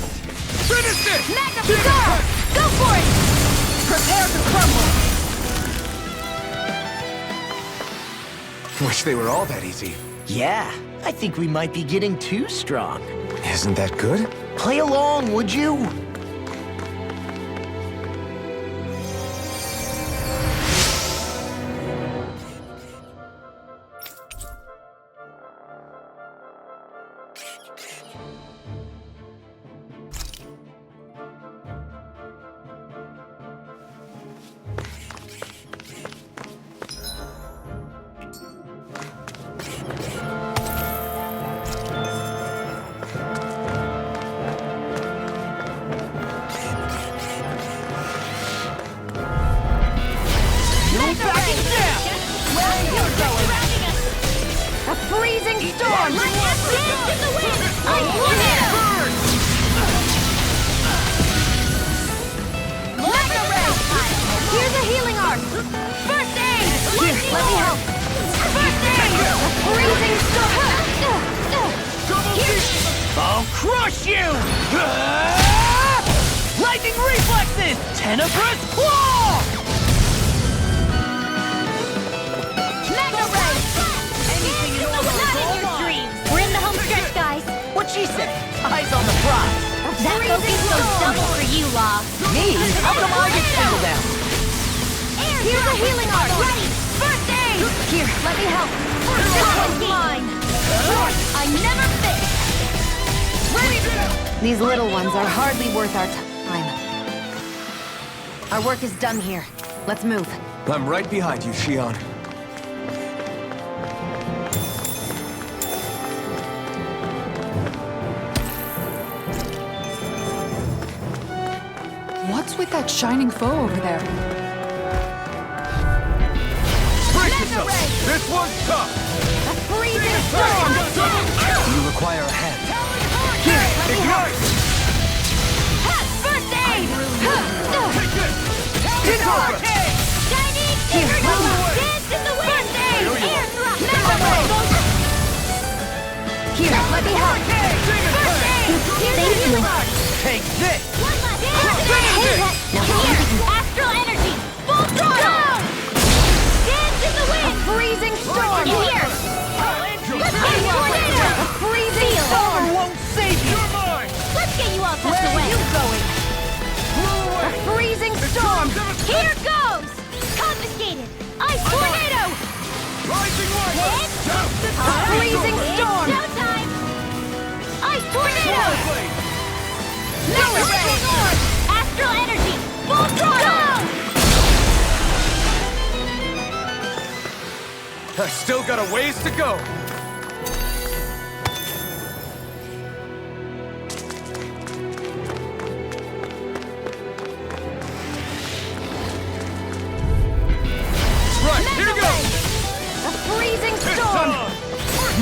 Finish it! Mega Kisara, go for it! Prepare to crumble! Wish they were all that easy. Yeah, I think we might be getting too strong. Isn't that good? Play along, would you? A freezing storm! Dance in the wind! Ice tornado! Mega ray! Here's a healing arc! First aid! Here, let me help! First aid! A freezing storm! I'll crush you! Lightning reflexes! Tenebrous claw! Mega ray! Anything in order to go on. We're in the home stretch, guys. What'd she say? Eyes on the prize. That focus goes double for you, Law. Me? How come I get singled out? Here's a healing arc! Ready! First aid! Here, let me help! This one's mine! I never fix! Ready! These little ones are hardly worth our time. Our work is done here. Let's move. I'm right behind you, Shionne. Who's with that shining foe over there? Brace yourself! This one's tough! A freezing storm! You require a hand. Here, let me help. Ignite! First aid! Take this! Disarm! Chinese Here, finger let me- dance in the wind! First aid! Air thrust! Here, let me help. First aid! Thank you. Take this! One last dance! Astral energy! Full throttle! Dance in the wind! A freezing storm! Here! Good tornado! A freezing storm! Won't save you! You're mine! Let's get you all tucked Where away! are you going? Blow A away! freezing storm! Here goes! Confiscated! Ice tornado! Rising wiper! A freezing storm! Showtime! Ice tornado! Lightning storm! Astral energy! Full throttle! I still got a ways to go! Right, here goes! A freezing It's storm! on!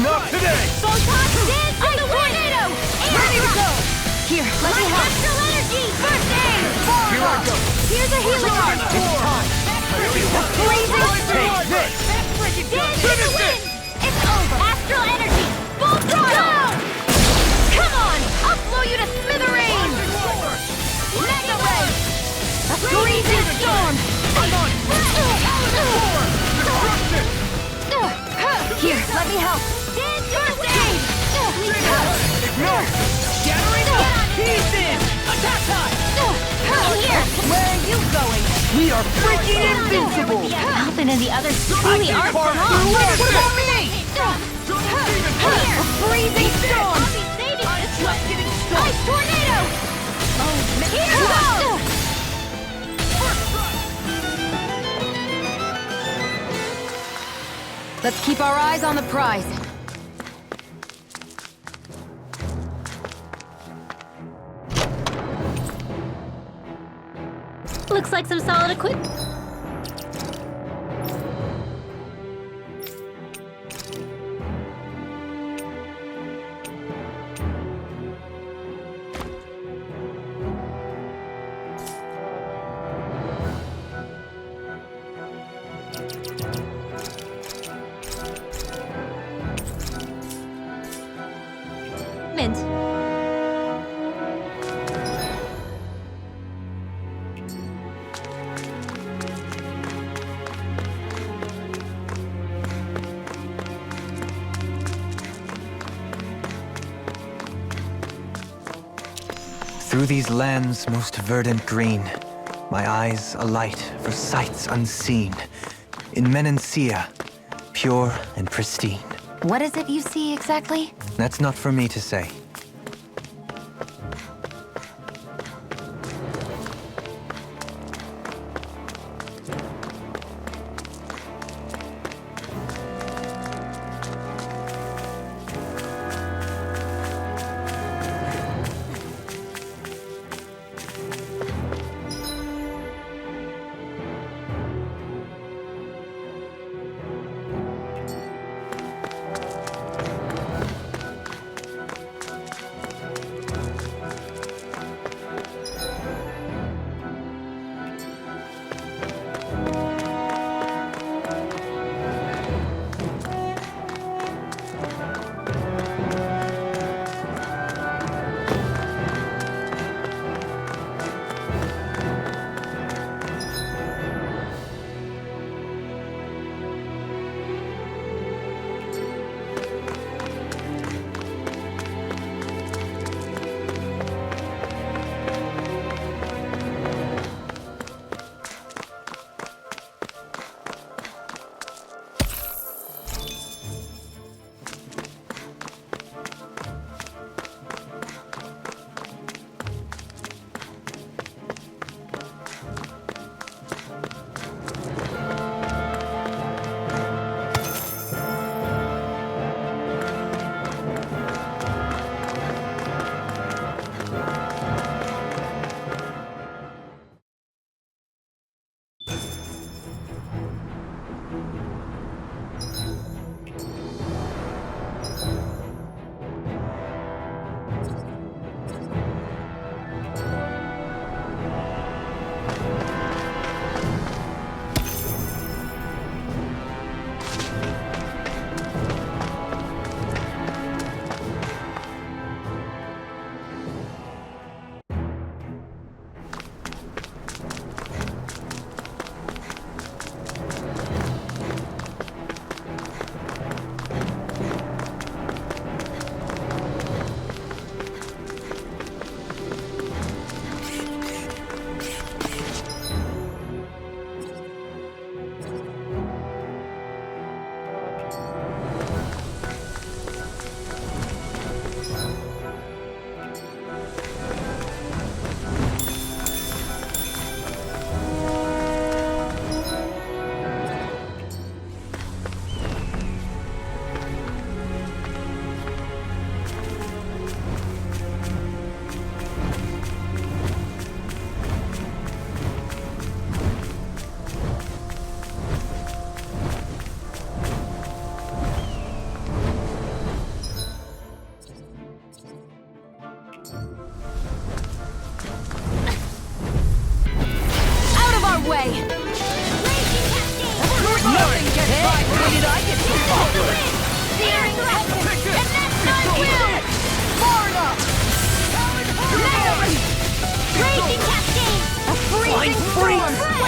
Not today! Photon dance in the tornado! Ready to go! Here, let me help. Astral energy! First aid! Here I go! Here's a healing art! It's time! A freezing Take storm! this! Dance in the Finish wind! it! It's over! Astral energy! Full throttle! Come on! I'll blow you to smithereens! Mega ray! A freezing storm! I'm on! Destruction! Here, let me help! Dance first aid! Ignite! Shattering! He's in! Attack time! Here! Where are you going? We are freaking invincible! Alfen and the others truly are strong! What about me? Here! A freezing storm! I'll be saving this one! Ice tornado! Here goes! Let's keep our eyes on the prize. Looks like some solid equipment. Mint. Through these lands most verdant green, my eyes alight for sights unseen. In Menancia, pure and pristine. What is it you see exactly? That's not for me to say.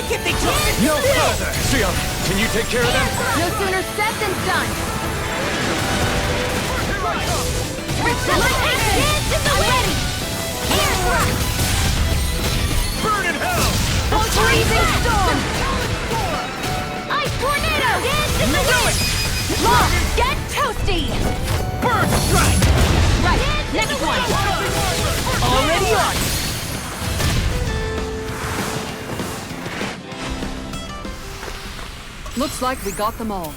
Look if they took it! No further! Shionne, can you take care of them? No sooner said than done. Dance in the wind! Burn in hell! Freezing storm! Ice tornado! Dance in the wind! Lock! Get toasty! Burn strike! Right, next one! Already on! Looks like we got them all.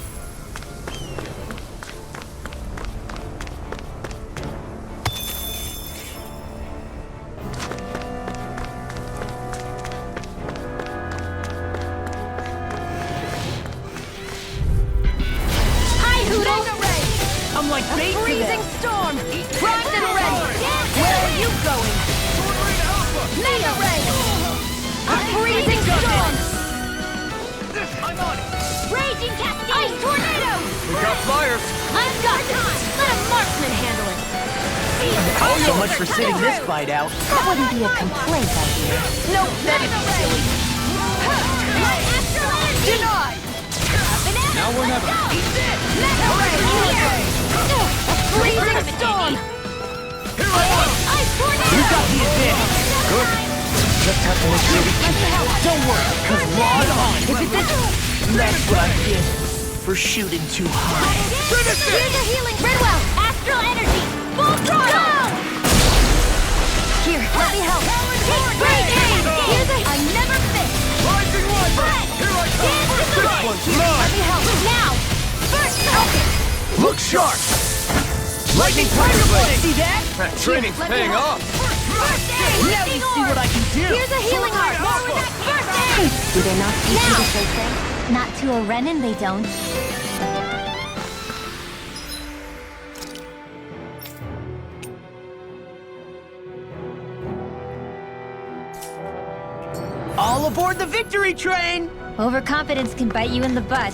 Hi, Hoodle! I'm like bait to Freezing them. storm! Primed and ready! Where are you going? Mega ray! A freezing storm! I'm on it! Raging cascade! Ice tornado! We got flyers! I've got this! Let a marksman handle it! So much for sitting this fight out. That wouldn't be a complaint, I hear. No, that'd be silly. Denied! Now or never. Mega ray here! A freezing storm! Here I am! Ice tornado! We got the advantage. Good. Just have to make sure we keep it. Don't worry, cause log on. Is it this? That's what I get for shooting too high. Here's a healing Redwell! Astral energy! Full throttle! Here, let me help. Take great aim! Here's a... I never miss! Rising Wyvern! Here I come! This one's Let mine! me help. Now! First rocket! Look sharp! Lightning Tiger Blade! See that? That training's Let me paying help. off. First aid! Now you see what I can do. Here's a healing heart! First aid! Do they not teach you to say things? Not to a Renin, they don't. All aboard the victory train! Overconfidence can bite you in the butt.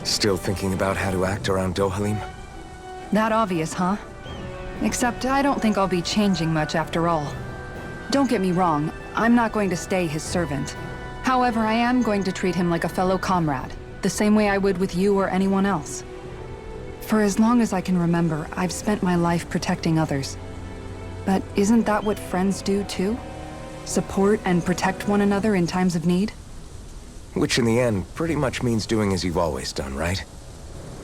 Still thinking about how to act around Dohalim? That obvious, huh? Except I don't think I'll be changing much after all. Don't get me wrong, I'm not going to stay his servant. However, I am going to treat him like a fellow comrade, the same way I would with you or anyone else. For as long as I can remember, I've spent my life protecting others. But isn't that what friends do too? Support and protect one another in times of need? Which in the end pretty much means doing as you've always done, right?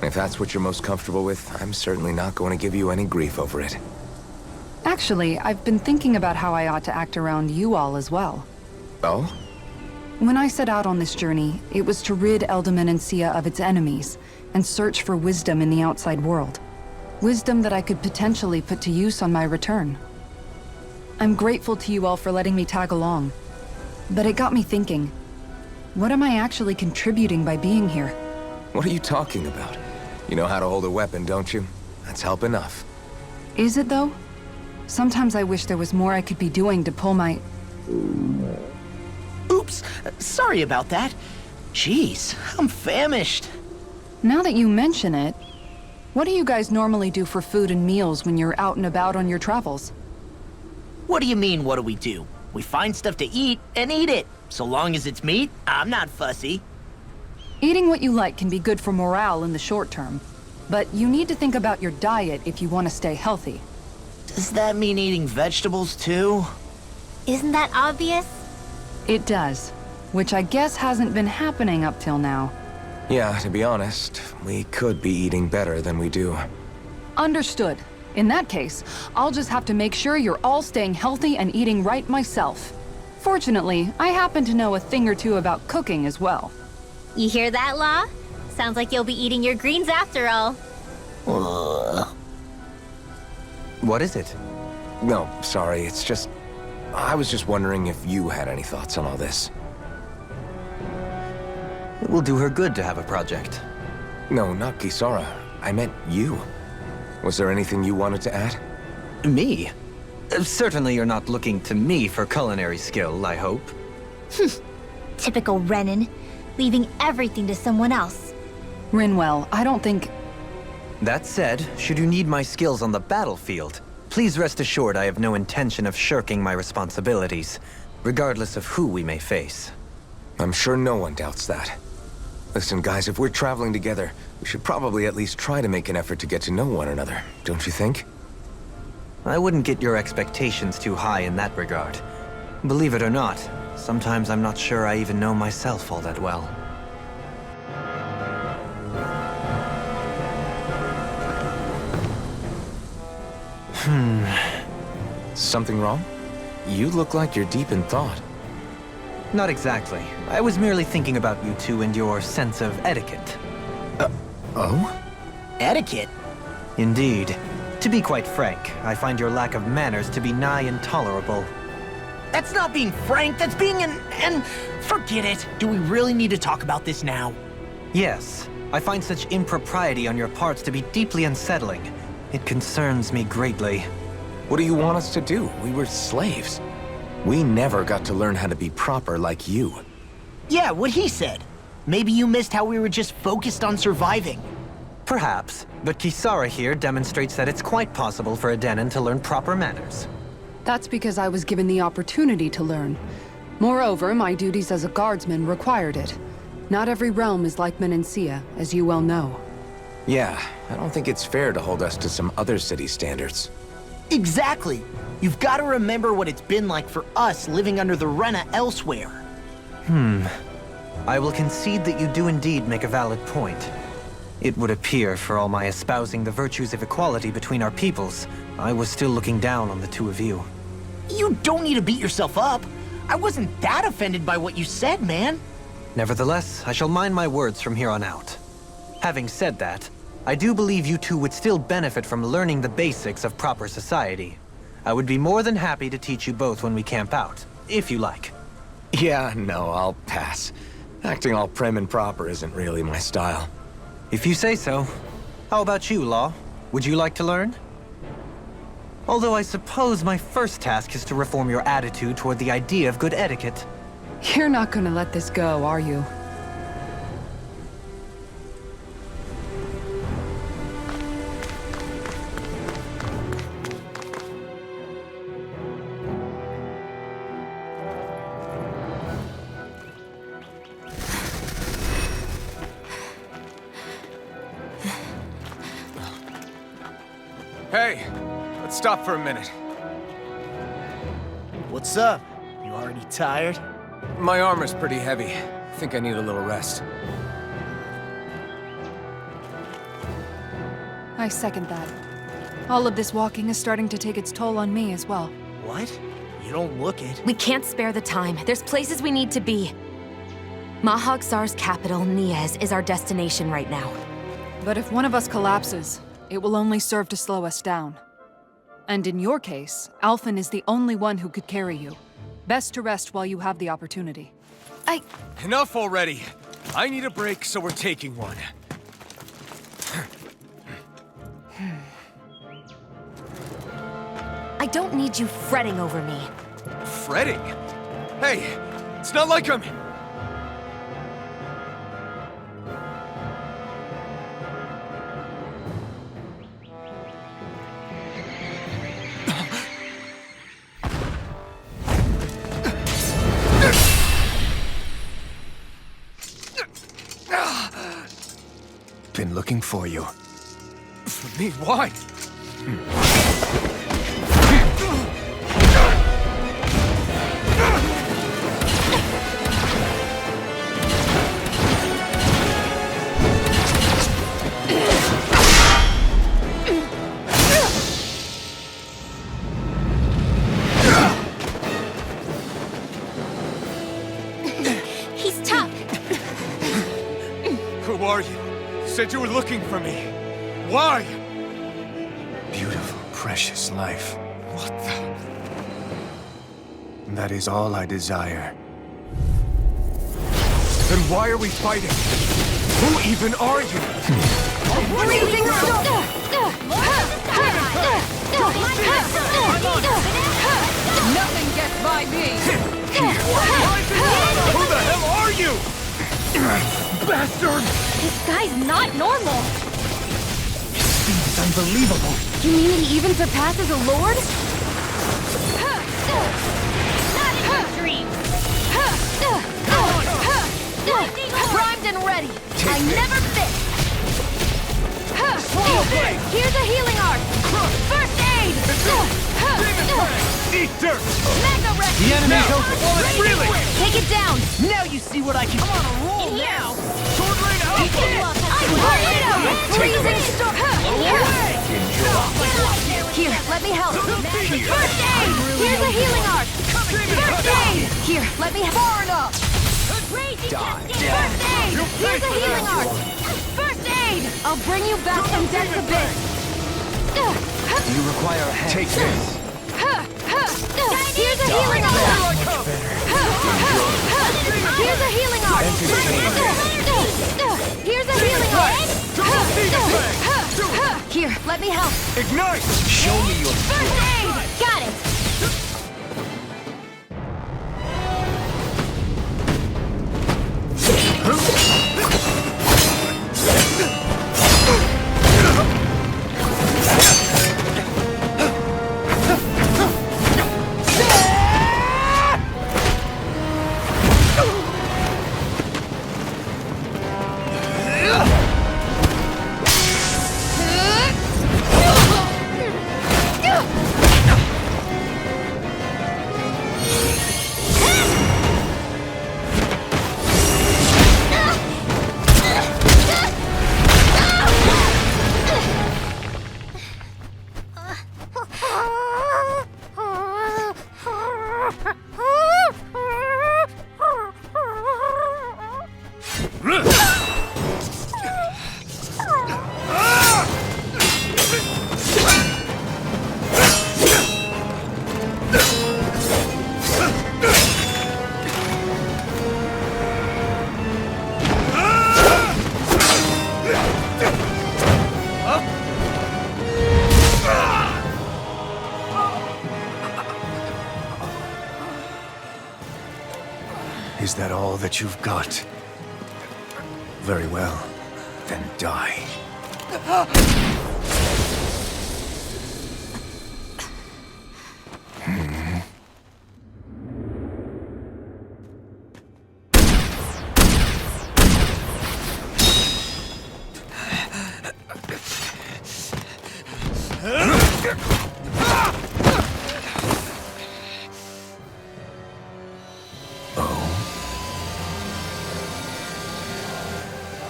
If that's what you're most comfortable with, I'm certainly not going to give you any grief over it. Actually, I've been thinking about how I ought to act around you all as well. Oh? When I set out on this journey, it was to rid Eldaman and Sia of its enemies, and search for wisdom in the outside world. Wisdom that I could potentially put to use on my return. I'm grateful to you all for letting me tag along, but it got me thinking. What am I actually contributing by being here? What are you talking about? You know how to hold a weapon, don't you? That's help enough. Is it though? Sometimes I wish there was more I could be doing to pull my... Oops, sorry about that. Jeez, I'm famished. Now that you mention it, what do you guys normally do for food and meals when you're out and about on your travels? What do you mean, what do we do? We find stuff to eat and eat it. So long as it's meat, I'm not fussy. Eating what you like can be good for morale in the short term, but you need to think about your diet if you want to stay healthy. Does that mean eating vegetables too? Isn't that obvious? It does, which I guess hasn't been happening up till now. Yeah, to be honest, we could be eating better than we do. Understood. In that case, I'll just have to make sure you're all staying healthy and eating right myself. Fortunately, I happen to know a thing or two about cooking as well. You hear that, Law? Sounds like you'll be eating your greens after all. What is it? No, sorry, it's just... I was just wondering if you had any thoughts on all this. It will do her good to have a project. No, not Kisara. I meant you. Was there anything you wanted to add? Me? Certainly you're not looking to me for culinary skill, I hope. Typical Renan, leaving everything to someone else. Rinwell, I don't think... That said, should you need my skills on the battlefield, please rest assured I have no intention of shirking my responsibilities, regardless of who we may face. I'm sure no one doubts that. Listen, guys, if we're traveling together, we should probably at least try to make an effort to get to know one another, don't you think? I wouldn't get your expectations too high in that regard. Believe it or not, sometimes I'm not sure I even know myself all that well. Something wrong? You look like you're deep in thought. Not exactly. I was merely thinking about you two and your sense of etiquette. Oh? Etiquette? Indeed. To be quite frank, I find your lack of manners to be nigh intolerable. That's not being frank, that's being an... Forget it. Do we really need to talk about this now? Yes, I find such impropriety on your parts to be deeply unsettling. It concerns me greatly. What do you want us to do? We were slaves. We never got to learn how to be proper like you. Yeah, what he said. Maybe you missed how we were just focused on surviving. Perhaps, but Kisara here demonstrates that it's quite possible for a Denon to learn proper manners. That's because I was given the opportunity to learn. Moreover, my duties as a guardsman required it. Not every realm is like Menancia, as you well know. Yeah, I don't think it's fair to hold us to some other city standards. Exactly. You've got to remember what it's been like for us living under the Rena elsewhere. I will concede that you do indeed make a valid point. It would appear, for all my espousing the virtues of equality between our peoples, I was still looking down on the two of you. You don't need to beat yourself up. I wasn't that offended by what you said, man. Nevertheless, I shall mind my words from here on out. Having said that, I do believe you two would still benefit from learning the basics of proper society. I would be more than happy to teach you both when we camp out, if you like. Yeah, no, I'll pass. Acting all prim and proper isn't really my style. If you say so. How about you, Law? Would you like to learn? Although I suppose my first task is to reform your attitude toward the idea of good etiquette. You're not gonna let this go, are you? Hey, let's stop for a minute. What's up? You already tired? My armor's pretty heavy. I think I need a little rest. I second that. All of this walking is starting to take its toll on me as well. What? You don't look it. We can't spare the time. There's places we need to be. Mahagsar's capital, Niez, is our destination right now. But if one of us collapses, it will only serve to slow us down. And in your case, Alfen is the only one who could carry you. Best to rest while you have the opportunity. Enough already. I need a break, so we're taking one. I don't need you fretting over me. Fretting? Hey, it's not like I'm... looking for you. For me, why? He's tough. Who are you? You said you were looking for me. Why? Beautiful, precious life. What the? That is all I desire. Then why are we fighting? Who even are you? Freezing storm! Nothing gets by me! Who the hell are you? Bastard! This guy's not normal! It's unbelievable. You mean he even surpasses a lord? Not in your dreams! Primed and ready! I never fit! Here's a healing art! First aid! Eat dirt! Mega wreck! The enemy's open. Really? Take it down! Now you see what I can. I'm on a roll now. Sword Rain Alpha! Freezing storm! Here, let me help! First aid! Here's a healing art! First aid! Here, let me far enough! First aid! Here's a healing art! First aid! I'll bring you back from death's abyss! You require a hand. Take this. Here's a healing art! Here's a healing art! Here's a healing art! Here, let me help! Ignite! Show me your First aid! Got it! Is that all that you've got? Very well. Then die.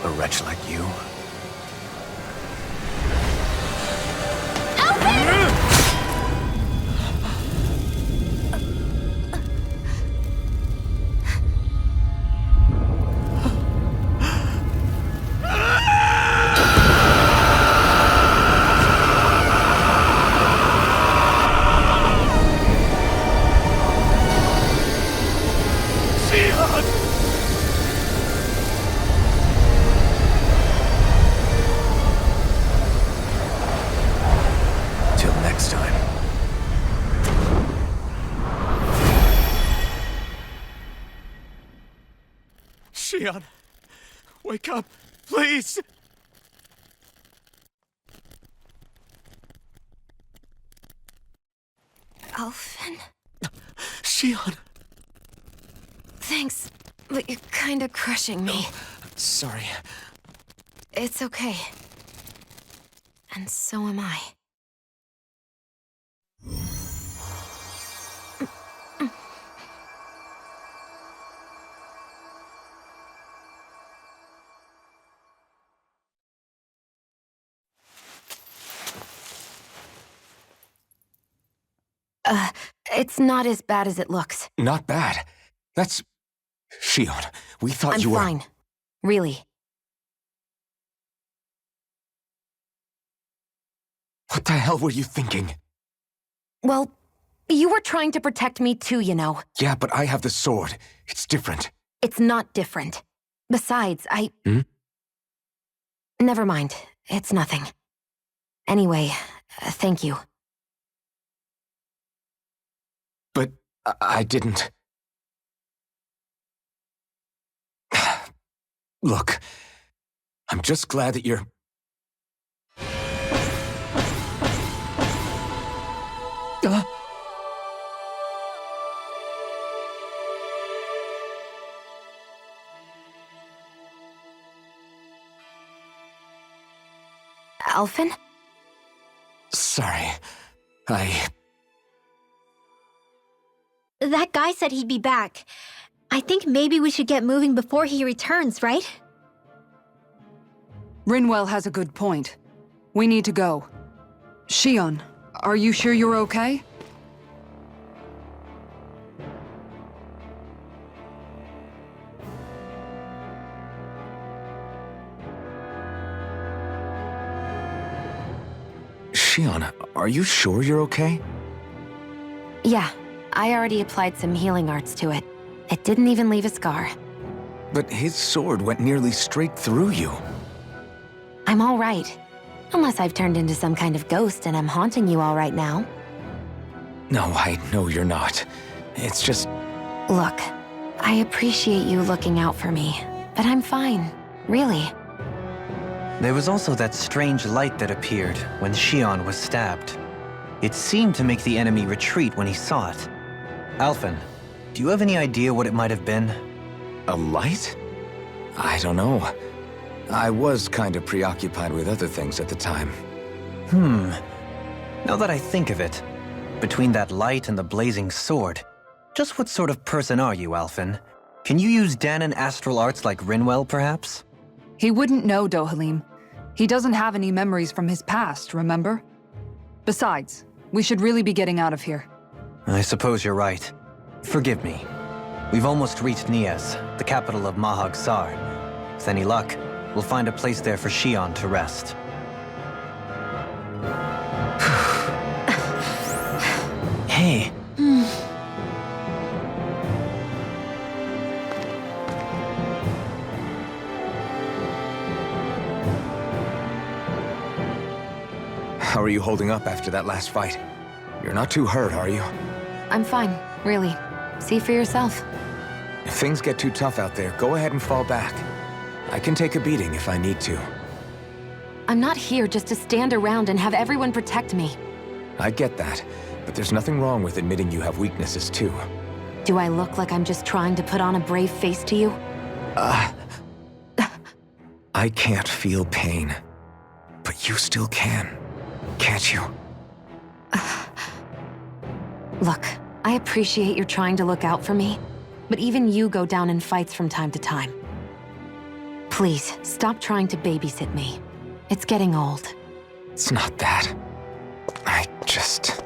A wretch like you? Till next time. Shionne, wake up, please! Alfen? Shionne! Thanks, but you're kinda crushing me. Sorry. It's okay. And so am I. It's not as bad as it looks. Not bad. That's... Shionne, we thought I'm you were... fine. Really. What the hell were you thinking? Well, you were trying to protect me too, you know. Yeah, but I have the sword. It's different. It's not different. Besides, Hmm? Never mind. It's nothing. Anyway, thank you. But I didn't... Look, I'm just glad that you're... Alfen? Sorry. That guy said he'd be back. I think maybe we should get moving before he returns, right? Rinwell has a good point. We need to go. Shionne, are you sure you're okay? Shionne, are you sure you're okay? Yeah, I already applied some healing arts to it. It didn't even leave a scar. But his sword went nearly straight through you. I'm all right. Unless I've turned into some kind of ghost and I'm haunting you all right now. No, I know you're not. It's just... Look, I appreciate you looking out for me, but I'm fine, really. There was also that strange light that appeared when Shionne was stabbed. It seemed to make the enemy retreat when he saw it. Alfen, do you have any idea what it might have been? A light? I don't know. I was kind of preoccupied with other things at the time. Now that I think of it, between that light and the blazing sword, just what sort of person are you, Alfen? Can you use Danon astral arts like Rinwell, perhaps? He wouldn't know, Dohalim. He doesn't have any memories from his past, remember? Besides, we should really be getting out of here. I suppose you're right. Forgive me. We've almost reached Niez, the capital of Mahag Sar. With any luck, we'll find a place there for Shionne to rest. Hey. How are you holding up after that last fight? You're not too hurt, are you? I'm fine, really. See for yourself. If things get too tough out there, go ahead and fall back. I can take a beating if I need to. I'm not here just to stand around and have everyone protect me. I get that, but there's nothing wrong with admitting you have weaknesses too. Do I look like I'm just trying to put on a brave face to you? I can't feel pain, but you still can, can't you? Look, I appreciate you're trying to look out for me, but even you go down in fights from time to time. Please, stop trying to babysit me. It's getting old. It's not that. I just...